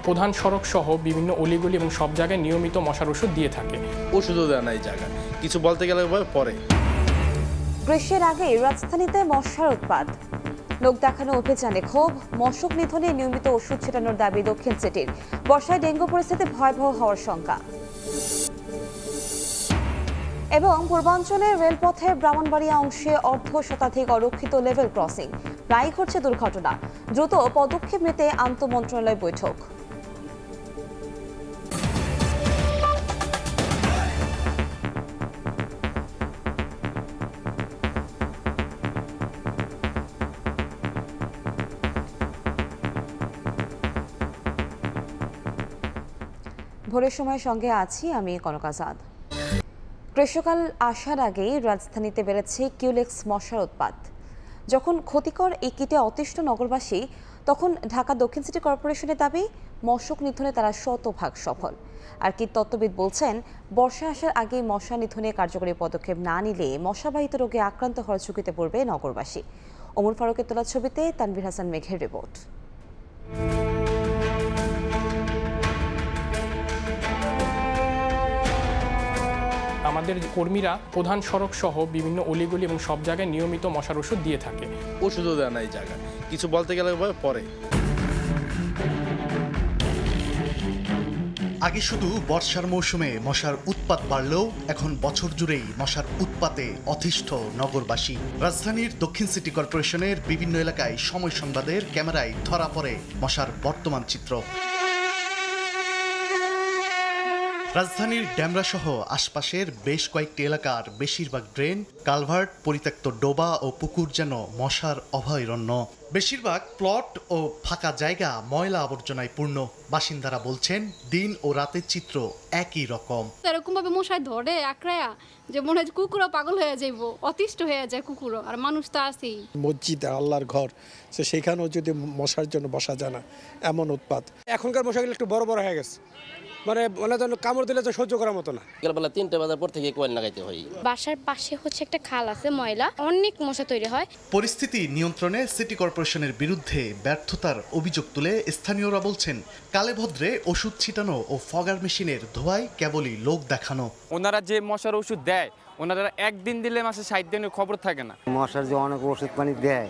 প্রধান সড়ক সহ বিভিন্ন অলিগলি এবং সব জায়গায় নিয়মিত মশার ওষুধ দিয়ে থাকে। ওষুধও দেয় না এই জায়গায়, কিছু বলতে গেলে পরে। গ্রীষ্মের আগেই রাজধানীতে মশার উৎপাত, লোক দেখানো অভিযানে ক্ষোভ, মশক নিধনে নিয়মিত ওষুধ ছিটানোর দাবি দক্ষিণ সিটির। বর্ষায় ডেঙ্গু পরিস্থিতি ভয়াবহ হওয়ার শঙ্কা। এবং পূর্বাঞ্চলের রেলপথের ব্রাহ্মণবাড়িয়া অংশে অর্ধশতাধিক অরক্ষিত লেভেল ক্রসিং, প্রায়ই ঘটছে দুর্ঘটনা। দ্রুত পদক্ষেপ নিতে আন্তঃমন্ত্রণালয় বৈঠক। ভোরের সময় সঙ্গে আছি আমি কনক আজাদ। গ্রীষ্মকাল আসার আগেই রাজধানীতে বেড়েছে কিউলেক্স মশার উৎপাত। যখন ক্ষতিকর এই কীটে অতিষ্ঠ নগরবাসী, তখন ঢাকা দক্ষিণ সিটি কর্পোরেশনের দাবি মশক নিধনে তারা শতভাগ সফল। আর কীটতত্ত্ববিদ বলছেন, বর্ষা আসার আগেই মশা নিধনে কার্যকরী পদক্ষেপ না নিলে মশাবাহিত রোগে আক্রান্ত হওয়ার ঝুঁকিতে পড়বে নগরবাসী। ওমর ফারুকের তোলা ছবিতে তানভীর হাসান মেঘের রিপোর্ট। আমাদের কর্মীরা প্রধান সড়ক সহ বিভিন্ন অলিগলি এবং সব জায়গায় নিয়মিত মশার ওষুধ দিয়ে থাকে। ওষুধও দেয় না এই জায়গায়, কিছু বলতে গেলে পরে। আগে শুধু বর্ষার মৌসুমে মশার উৎপাত বাড়লেও এখন বছর জুড়েই মশার উৎপাতে অতিষ্ঠ নগরবাসী। রাজধানীর দক্ষিণ সিটি কর্পোরেশনের বিভিন্ন এলাকায় সময় সংবাদের ক্যামেরায় ধরা পড়ে মশার বর্তমান চিত্র। রাজধানীর ড্যামরা সহ আশপাশের বেশ কয়েকটি এলাকার বেশিরভাগ ড্রেন, কালভার্ট, পরিত্যক্ত ডোবা ও পুকুর যেন মশার অভয়ারণ্য। বেশিরভাগ প্লট ও ফাঁকা জায়গা ময়লা আবর্জনায় পূর্ণ। বাসিন্দারা বলছেন, দিন ও রাতের চিত্র একই রকম। এরকম ভাবে মশায় ধরে আঁকড়ায়া যে মনে হয় কুকুরও পাগল হয়ে যাইব, অতিষ্ঠ হয়ে যায় কুকুরও, আর মানুষ তো আছেই। মসজিদ আল্লাহর ঘর, সেখানেও যদি মশার জন্য বসা যায় না, এমন উৎপাত। এখনকার মশাগুলো একটু বড় বড় হয়ে গেছে, মানে কামড় দিলে তো সহ্য করার মতো না। বিকালবেলা 3টা বাজার পর থেকে কোয়েল লাগাইতে হয়। বাসার পাশে হচ্ছে একটা খাল আছে, ময়লা, অনেক মশা তৈরি হয়। পরিস্থিতি নিয়ন্ত্রণে সিটি কর্পোরেশনের বিরুদ্ধে ব্যর্থতার অভিযোগ তুলে স্থানীয়রা বলছেন, কালেভদ্রে ওষুধ ছিটানো ও ফগার মেশিনের ধোঁয়ায় কেবলই লোক দেখানো। ওনারা যে মশার ওষুধ দেয়, ওনারা একদিন দিলে মাসে 60 দিনের খবর থাকে না। মশার যে অনেক ওষুধ পানি দেয়,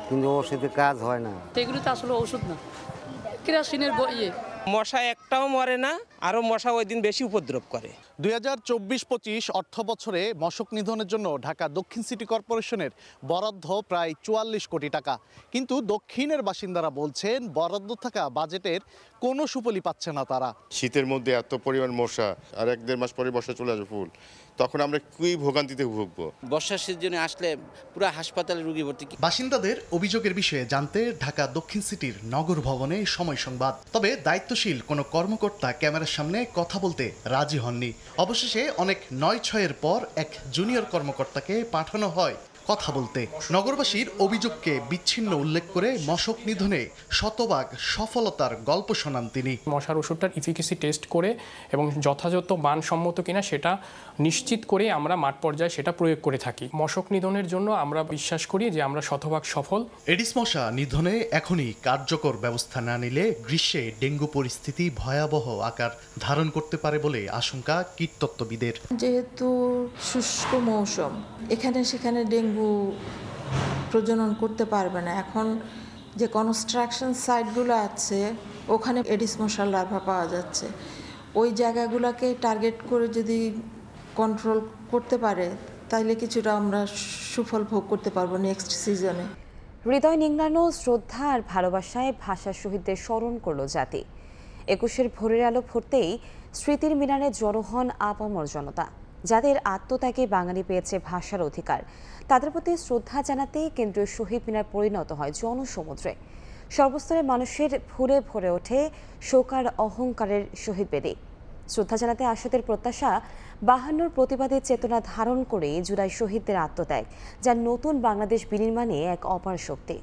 কিন্তু ওষুধে কাজ হয় না। এগুলো তো আসলে ওষুধ না, কেরোসিনের ইয়ে। মশা একটাও মরে না, আরো মশা ওই দিন বেশি উপদ্রব করে। 2024-25 অর্থ বছরে মশক নিধনের জন্য ঢাকা দক্ষিণ সিটি কর্পোরেশনের বরাদ্দ প্রায় 44 কোটি টাকা। কিন্তু দক্ষিণের বাসিন্দারা বলছেন, বরাদ্দ থাকা বাজেটের কোনো সুফলই পাচ্ছে না তারা। শীতের মধ্যে এত পরিমাণ মশা, আর 1-1.5 মাস পরে বর্ষা চলে আসবে ফুল, তখন আমরা কি ভোগান্তিতে ভুগবো। বর্ষার সিজনে আসলে পুরো হাসপাতালে রোগী ভর্তি। বাসিন্দাদের অভিযোগের বিষয়ে জানতে ঢাকা দক্ষিণ সিটির নগর ভবনে সময় সংবাদ। তবে দায়িত্বশীল কোনো কর্মকর্তা ক্যামেরার সামনে কথা বলতে রাজি হননি। অবশেষে অনেক 9-6-এর পর এক জুনিয়র কর্মকর্তাকে পাঠানো হয় কথা বলতে। নগরবাসীর অভিযোগকে বিচ্ছিন্ন উল্লেখ করে মশক নিধনে শতভাগ সফলতার গল্প শোনান তিনি। মশার ওষুধটার ইফিকেসি টেস্ট করে এবং যথাযথ মানসম্মত কিনা সেটা নিশ্চিত করে আমরা মাঠ পর্যায়ে সেটা প্রয়োগ করে থাকি। মশক নিধনের জন্য আমরা বিশ্বাস করি যে আমরা শতভাগ সফল। এডিস মশা নিধনে এখনই কার্যকর ব্যবস্থা না নিলে গ্রীষ্মে ডেঙ্গু পরিস্থিতি ভয়াবহ আকার ধারণ করতে পারে বলে আশঙ্কা কীটতত্ত্ববিদের। যেহেতু শুষ্ক মৌসুম, এখানে সেখানে ডেঙ্গু প্রজনন করতে পারবে না। এখন যে কনস্ট্রাকশন সাইটগুলো আছে, ওখানে এডিস মশার লার্ভা পাওয়া যাচ্ছে। ওই জায়গাগুলোকে টার্গেট করে যদি কন্ট্রোল করতে পারে, তাইলে কিছুটা আমরা সুফল ভোগ করতে পারবো নেক্সট সিজনে। হৃদয় নিংড়ানো শ্রদ্ধা আর ভালোবাসায় ভাষা শহীদদের স্মরণ করলো জাতি। 21-এর ভোরের আলো ফুটতেই স্মৃতির মিনারে জড়ো হন আপামর জনতা, যাদের আত্মত্যাগে বাঙালি পেয়েছে ভাষার অধিকার। তাদের প্রতি শ্রদ্ধা জানাতে কেন্দ্রীয় শহীদ মিনার পরিণত হয় জনসমুদ্রে। সর্বস্তরের মানুষের ফুলে ভরে ওঠে শোকার অহংকারের শহীদ বেদী। শ্রদ্ধা জানাতে আসাদের প্রত্যাশা 52-র প্রতিবাদী চেতনা ধারণ করে জুলাই শহীদদের আত্মত্যাগ, যা নতুন বাংলাদেশ বিনির্মাণে এক অপার শক্তি।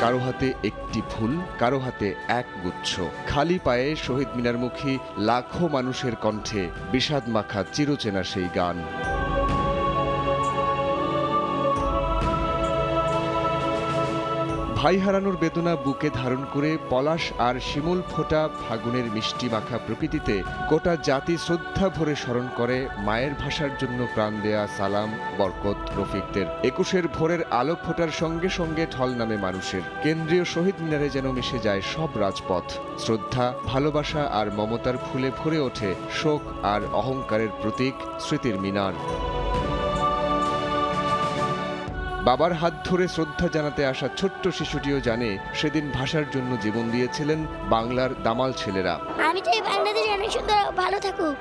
কারো হাতে একটি ফুল, কারো হাতে এক গুচ্ছ। খালি পায়ে শহীদ মিনারমুখী লাখো মানুষের কণ্ঠে বিষাদ মাখা চিরচেনা সেই গান। ভাই হারানোর বেদনা বুকে ধারণ করে পলাশ আর শিমুল ফোটা ফাগুনের মিষ্টি মাখা প্রকৃতিতে গোটা জাতি শ্রদ্ধা ভরে স্মরণ করে মায়ের ভাষার জন্য প্রাণ দেয়া সালাম, বরকত, রফিকদের। ২১ ভোরের আলো ফোটার সঙ্গে সঙ্গে ঢল নামে মানুষের। কেন্দ্রীয় শহীদ মিনারে যেন মিশে যায় সব রাজপথ। শ্রদ্ধা, ভালোবাসা আর মমতার ফুলে ভরে ওঠে শোক আর অহংকারের প্রতীক স্মৃতির মিনার। বাবার হাত ধরে শ্রদ্ধা জানাতে আসা ছোট্ট শিশুটিও জানে সেদিন ভাষার জন্য জীবন দিয়েছিলেন বাংলার দামাল ছেলেরা। আমি চাই বাংলাদেশ অনেক সুন্দর ভালো থাকুক।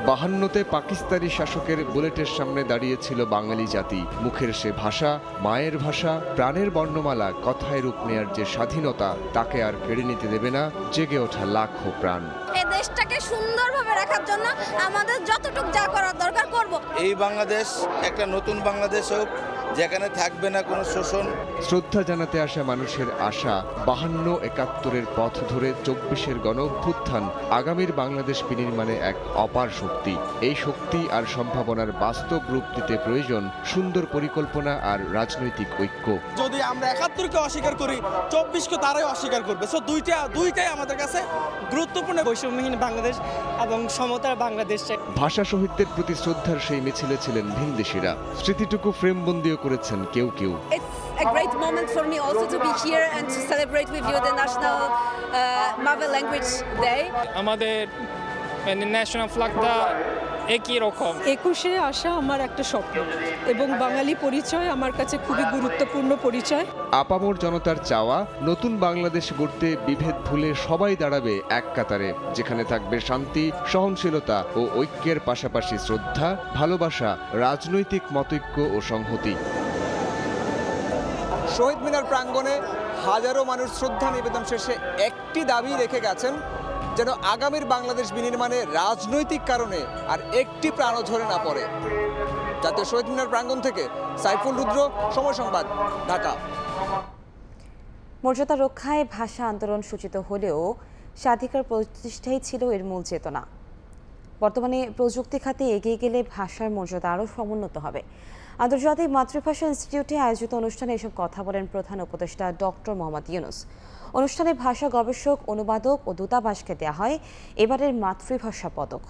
৫২তে পাকিস্তানি শাসকের বুলেটের সামনে দাঁড়িয়েছিল বাঙালি জাতি। মুখের সে ভাষা, মায়ের ভাষা, প্রাণের বর্ণমালা, কথায় রূপ নেয়ার যে স্বাধীনতা, তাকে আর কেড়ে নিতে দেবে না জেগে ওঠা লাখো প্রাণ। এই দেশটাকে সুন্দরভাবে রাখার জন্য আমাদের যতটুকু যা করার দরকার করব। এই বাংলাদেশ একটা নতুন বাংলাদেশ হোক, যেখানে থাকবে না কোনো শোষণ। শ্রদ্ধা জানাতে আসা মানুষের আশা ৫২-৭১-এর পথ ধরে ২৪-এর গণ অভ্যুত্থান আগামীর বাংলাদেশ বিনির্মাণে এক অপার শক্তি। এই শক্তি আর সম্ভাবনার বাস্তব রূপ দিতে প্রয়োজন সুন্দর পরিকল্পনা আর রাজনৈতিক ঐক্য। যদি আমরা ৭১-কে অস্বীকার করি, ২৪-কে তারাই অস্বীকার করবে। সো দুইটাই আমাদের কাছে গুরুত্বপূর্ণ। বৈষম্যহীন বাংলাদেশ এবং সমতার বাংলাদেশ। ভাষা শহীদদের প্রতি শ্রদ্ধার সেই মিছিলে ছিলেন ভিনদেশিরা। স্মৃতিটুকু ফ্রেমবন্দিও করেছেন কেউ কেউ। A great moment for me also to be here and to celebrate with you the National Mother Language Day. আমাদের ন্যাশনাল ফ্ল্যাগটা একই রকম। ২১-এ আসা আমার একটা স্বপ্ন এবং বাঙালি পরিচয় আমার কাছে খুবই গুরুত্বপূর্ণ পরিচয়। আপামর জনতার চাওয়া নতুন বাংলাদেশ গড়তে বিভেদ ভুলে সবাই দাঁড়াবে এক কাতারে, যেখানে থাকবে শান্তি, সহনশীলতা ও ঐক্যের পাশাপাশি শ্রদ্ধা, ভালোবাসা, রাজনৈতিক মতৈক্য ও সংহতি। শহীদ মিনার প্রাঙ্গণে হাজারো মানুষ শ্রদ্ধা নিবেদন শেষে একটি দাবি রেখে গেছেন, যেন আগামীর বাংলাদেশ বিনির্মাণে রাজনৈতিক কারণে আর একটি প্রাণও ঝরে না পড়ে। জাতীয় শহীদ মিনার প্রাঙ্গণ থেকে সাইফুল রুদ্র, সময় সংবাদ, ঢাকা। মর্যাদা রক্ষায় ভাষা আন্দোলন সূচিত হলেও স্বাধিকার প্রতিষ্ঠাই ছিল এর মূল চেতনা। বর্তমানে প্রযুক্তি খাতে এগিয়ে গেলে ভাষার মর্যাদা আরও সমুন্নত হবে। আন্তর্জাতিক মাতৃভাষা ইনস্টিটিউটে আয়োজিত অনুষ্ঠানে এসব কথা বলেন প্রধান উপদেষ্টা ডক্টর মোহাম্মদ ইউনূস। অনুষ্ঠানে ভাষা গবেষক, অনুবাদক ও দূতাবাসকে দেওয়া হয় এবারের মাতৃভাষা পদক।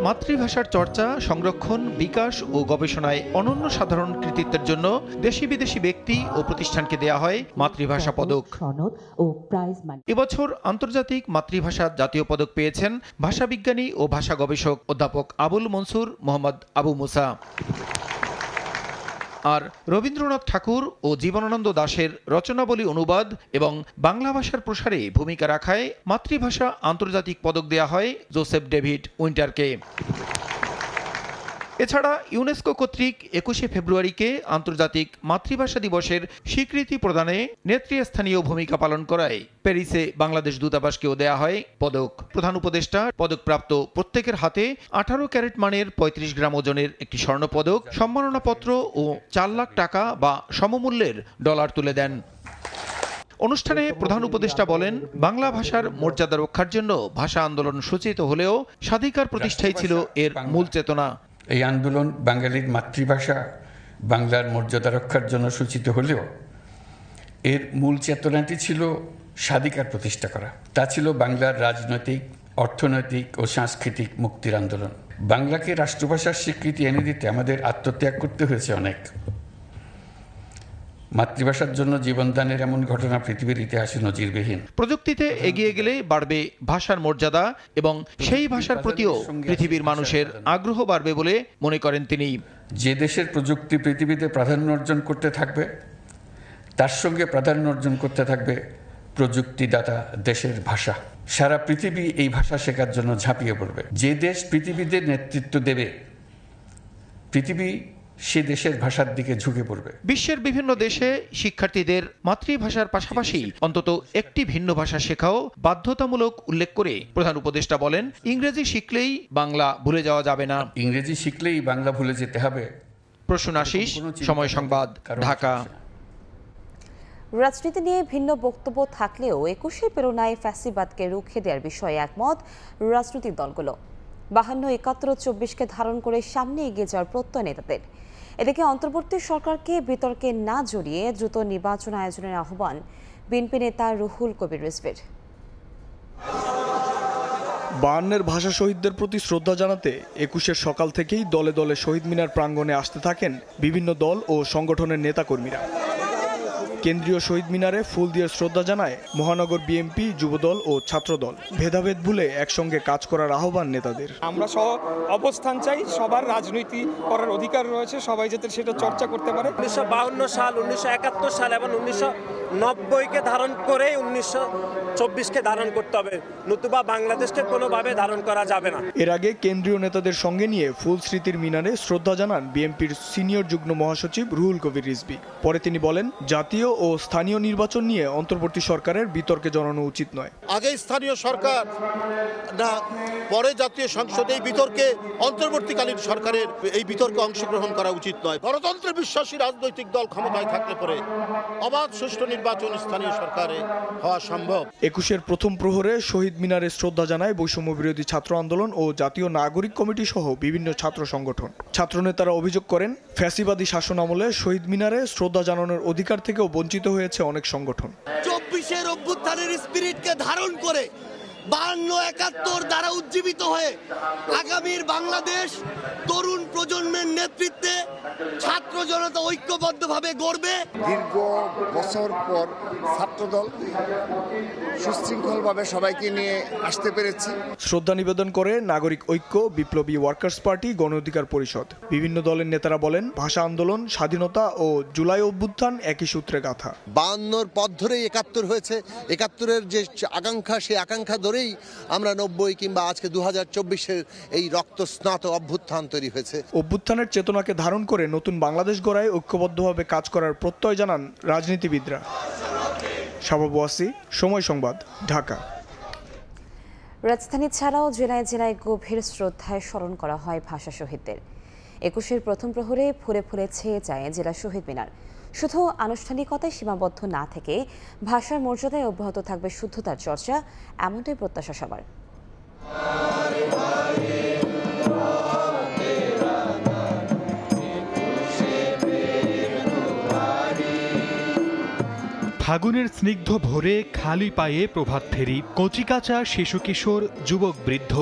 মাতৃভাষার চর্চা, সংরক্ষণ, বিকাশ ও গবেষণায় অনন্য সাধারণ কৃতিত্বের জন্য দেশি বিদেশি ব্যক্তি ও প্রতিষ্ঠানকে দেয়া হয় মাতৃভাষা পদক। এবছর আন্তর্জাতিক মাতৃভাষা জাতীয় পদক পেয়েছেন ভাষাবিজ্ঞানী ও ভাষা গবেষক অধ্যাপক আবুল মনসুর মোহাম্মদ আবু মুসা। আর রবীন্দ্রনাথ ঠাকুর ও জীবনানন্দ দাশের রচনাবলী অনুবাদ এবং বাংলা ভাষার প্রসারে ভূমিকা রাখায় মাতৃভাষা আন্তর্জাতিক পদক দেয়া হয় জোসেফ ডেভিড উইন্টারকে। এছাড়া ইউনেস্কো কর্তৃক ২১শে ফেব্রুয়ারিকে আন্তর্জাতিক মাতৃভাষা দিবসের স্বীকৃতি প্রদানে নেতৃস্থানীয় ভূমিকা পালন করায় প্যারিসে বাংলাদেশ দূতাবাসকেও দেয়া হয় পদক। প্রধান উপদেষ্টা পদকপ্রাপ্ত প্রত্যেকের হাতে ১৮ ক্যারেট মানের ৩৫ গ্রাম ওজনের একটি স্বর্ণপদক, সম্মাননাপত্র ও ৪ লাখ টাকা বা সমমূল্যের ডলার তুলে দেন। অনুষ্ঠানে প্রধান উপদেষ্টা বলেন, বাংলা ভাষার মর্যাদা রক্ষার জন্য ভাষা আন্দোলন সূচিত হলেও স্বাধিকার প্রতিষ্ঠাই ছিল এর মূল চেতনা। এই আন্দোলন বাঙালির মাতৃভাষা বাংলার মর্যাদা রক্ষার জন্য সূচিত হলেও এর মূল চেতনাটি ছিল স্বাধিকার প্রতিষ্ঠা করা। তা ছিল বাংলার রাজনৈতিক, অর্থনৈতিক ও সাংস্কৃতিক মুক্তির আন্দোলন। বাংলাকে রাষ্ট্রভাষার স্বীকৃতি এনে দিতে আমাদের আত্মত্যাগ করতে হয়েছে অনেক। মাতৃভাষার জন্য জীবনদানের এমন ঘটনা পৃথিবীর ইতিহাসে নজিরবিহীন। প্রযুক্তিতে এগিয়ে গেলে বাড়বে ভাষার মর্যাদা এবং সেই ভাষার প্রতিও পৃথিবীর মানুষের আগ্রহ বাড়বে বলে মনে করেন তিনি। যে দেশের প্রযুক্তি পৃথিবীতে প্রাধান্য অর্জন করতে থাকবে, তার সঙ্গে প্রাধান্য অর্জন করতে থাকবে প্রযুক্তিদাতা দেশের ভাষা। সারা পৃথিবী এই ভাষা শেখার জন্য ঝাঁপিয়ে পড়বে। যে দেশ পৃথিবীতে নেতৃত্ব দেবে, পৃথিবী সে দেশের ভাষার দিকে ঝুঁকে পড়বে। বিশ্বের বিভিন্ন দেশে শিক্ষার্থীদের মাতৃভাষার পাশাপাশি অন্তত একটি ভিন্ন ভাষা শেখাও বাধ্যতামূলক উল্লেখ করে প্রধান উপদেষ্টা বলেন, ইংরেজি শিখলেই বাংলা ভুলে যাওয়া যাবে না। ইংরেজি শিখলেই বাংলা ভুলে যেতে হবে। প্রসূন আশিস, সময় সংবাদ, ঢাকা। রাজনীতি নিয়ে ভিন্ন বক্তব্য থাকলেও ২১শে প্রেরণায় ফ্যাসিবাদকে রুখে দেওয়ার বিষয়ে একমত রাজনৈতিক দলগুলো। ৫২, ৭১, ২৪কে ধারণ করে সামনে এগিয়ে যাওয়ার প্রত্যয় নেতাদের। এদিকে অন্তর্বর্তী সরকারকে বিতর্কে না জড়িয়ে দ্রুত নির্বাচন আয়োজনের আহ্বান বিএনপি নেতা রুহুল কবির রিজভীর। ৫২-এর ভাষা শহীদদের প্রতি শ্রদ্ধা জানাতে ২১-এর সকাল থেকেই দলে দলে শহীদ মিনার প্রাঙ্গণে আসতে থাকেন বিভিন্ন দল ও সংগঠনের নেতাকর্মীরা। কেন্দ্রীয় শহীদ মিনারে ফুল দিয়ে শ্রদ্ধা জানায় মহানগর বিএনপি, যুবদল ও ছাত্রদল। ভেদাভেদ ভুলে একসঙ্গে কাজ করার আহ্বান নেতাদের। আমরা অবস্থান চাই, সবার রাজনীতি করার অধিকার রয়েছে, সবাই যাতে সেটা চর্চা করতে পারে। ১৯৫২ সাল, ১৯৭১ সাল এবং ১৯৯০-কে ধারণ করে ১৯২৪-কে ধারণ করতে হবে, নতুবা বাংলাদেশকে কোনোভাবে ধারণ করা যাবে না। এর আগে কেন্দ্রীয় নেতাদের সঙ্গে নিয়ে ফুল স্মৃতির মিনারে শ্রদ্ধা জানান বিএনপির সিনিয়র যুগ্ম মহাসচিব রুহুল কবির রিজভী। পরে তিনি বলেন, জাতীয় ও স্থানীয় নির্বাচন নিয়ে অন্তর্বর্তী সরকারের বিতর্কে জড়ানো উচিত নয়। আগে স্থানীয় সরকার না, পরে জাতীয় সংসদে এই বিতর্কে অন্তর্বর্তীকালীন সরকারের এই বিতর্কে অংশগ্রহণ করা উচিত নয়। গণতন্ত্রে বিশ্বাসী রাজনৈতিক দল ক্ষমতায় থাকলে পরে অবাধ সুষ্ঠু নির্বাচন স্থানীয় সরকারে হওয়া সম্ভব। ২১-এর প্রথম প্রহরে শহীদ মিনারে শ্রদ্ধা জানায় বৈষম্য বিরোধী ছাত্র আন্দোলন ও জাতীয় নাগরিক কমিটি সহ বিভিন্ন ছাত্র সংগঠন। ছাত্রনেতারা অভিযোগ করেন, ফ্যাসিবাদী শাসন আমলে শহীদ মিনারে শ্রদ্ধা জানানোর অধিকার থেকেও বঞ্চিত হয়েছে অনেক সংগঠন। ২৪-এর অভ্যুত্থানের স্পিরিটকে ধারণ করে ৫২-৭১ দ্বারা উজ্জীবিত হয়ে আগামীর বাংলাদেশ তরুণ প্রজন্মের নেতৃত্বে ছাত্র জনতা ঐক্যবদ্ধভাবে গড়বে। দীর্ঘ বছর পর ছাত্রদল সুশৃঙ্খলভাবে সবাইকে নিয়ে আসতে পেরেছি। শ্রদ্ধা নিবেদন করে নাগরিক ঐক্য, বিপ্লবী ওয়ার্কার্স পার্টি, গণ অধিকার পরিষদ। বিভিন্ন দলের নেতারা বলেন, ভাষা আন্দোলন, স্বাধীনতা ও জুলাই অভ্যুত্থান একই সূত্রে গাঁথা। ৫২-র পথ ধরেই ৭১ হয়েছে। ৭১-এর যে আকাঙ্ক্ষা, সেই আকাঙ্ক্ষা ধরেই আমরা ৯০ কিংবা আজকে ২০২৪-এর এই রক্তস্নাত অভ্যুত্থান তৈরি হয়েছে। অভ্যুত্থানের চেতনাকে ধারণ করে নতুন বাংলাদেশ গড়ায় ঐক্যবদ্ধভাবে কাজ করার প্রত্যয় জানান রাজনীতিবিদরা। শাবাবু আসি, সময় সংবাদ, ঢাকা। রাজধানী ছাড়াও জেলায় জেলায় গভীর শ্রদ্ধায় স্মরণ করা হয় ভাষা শহীদদের। ২১-এর প্রথম প্রহরে ফুলে ফুলে ছেয়ে যায় জেলা শহীদ মিনার। শুধু আনুষ্ঠানিকতায় সীমাবদ্ধ না থেকে ভাষার মর্যাদায় অব্যাহত থাকবে শুদ্ধতার চর্চা, এমনটাই প্রত্যাশা সবার। ফাগুনের স্নিগ্ধ ভোরে খালি পায়ে প্রভাত ফেরি, কচিকাঁচা শিশু কিশোর, যুবক বৃদ্ধ,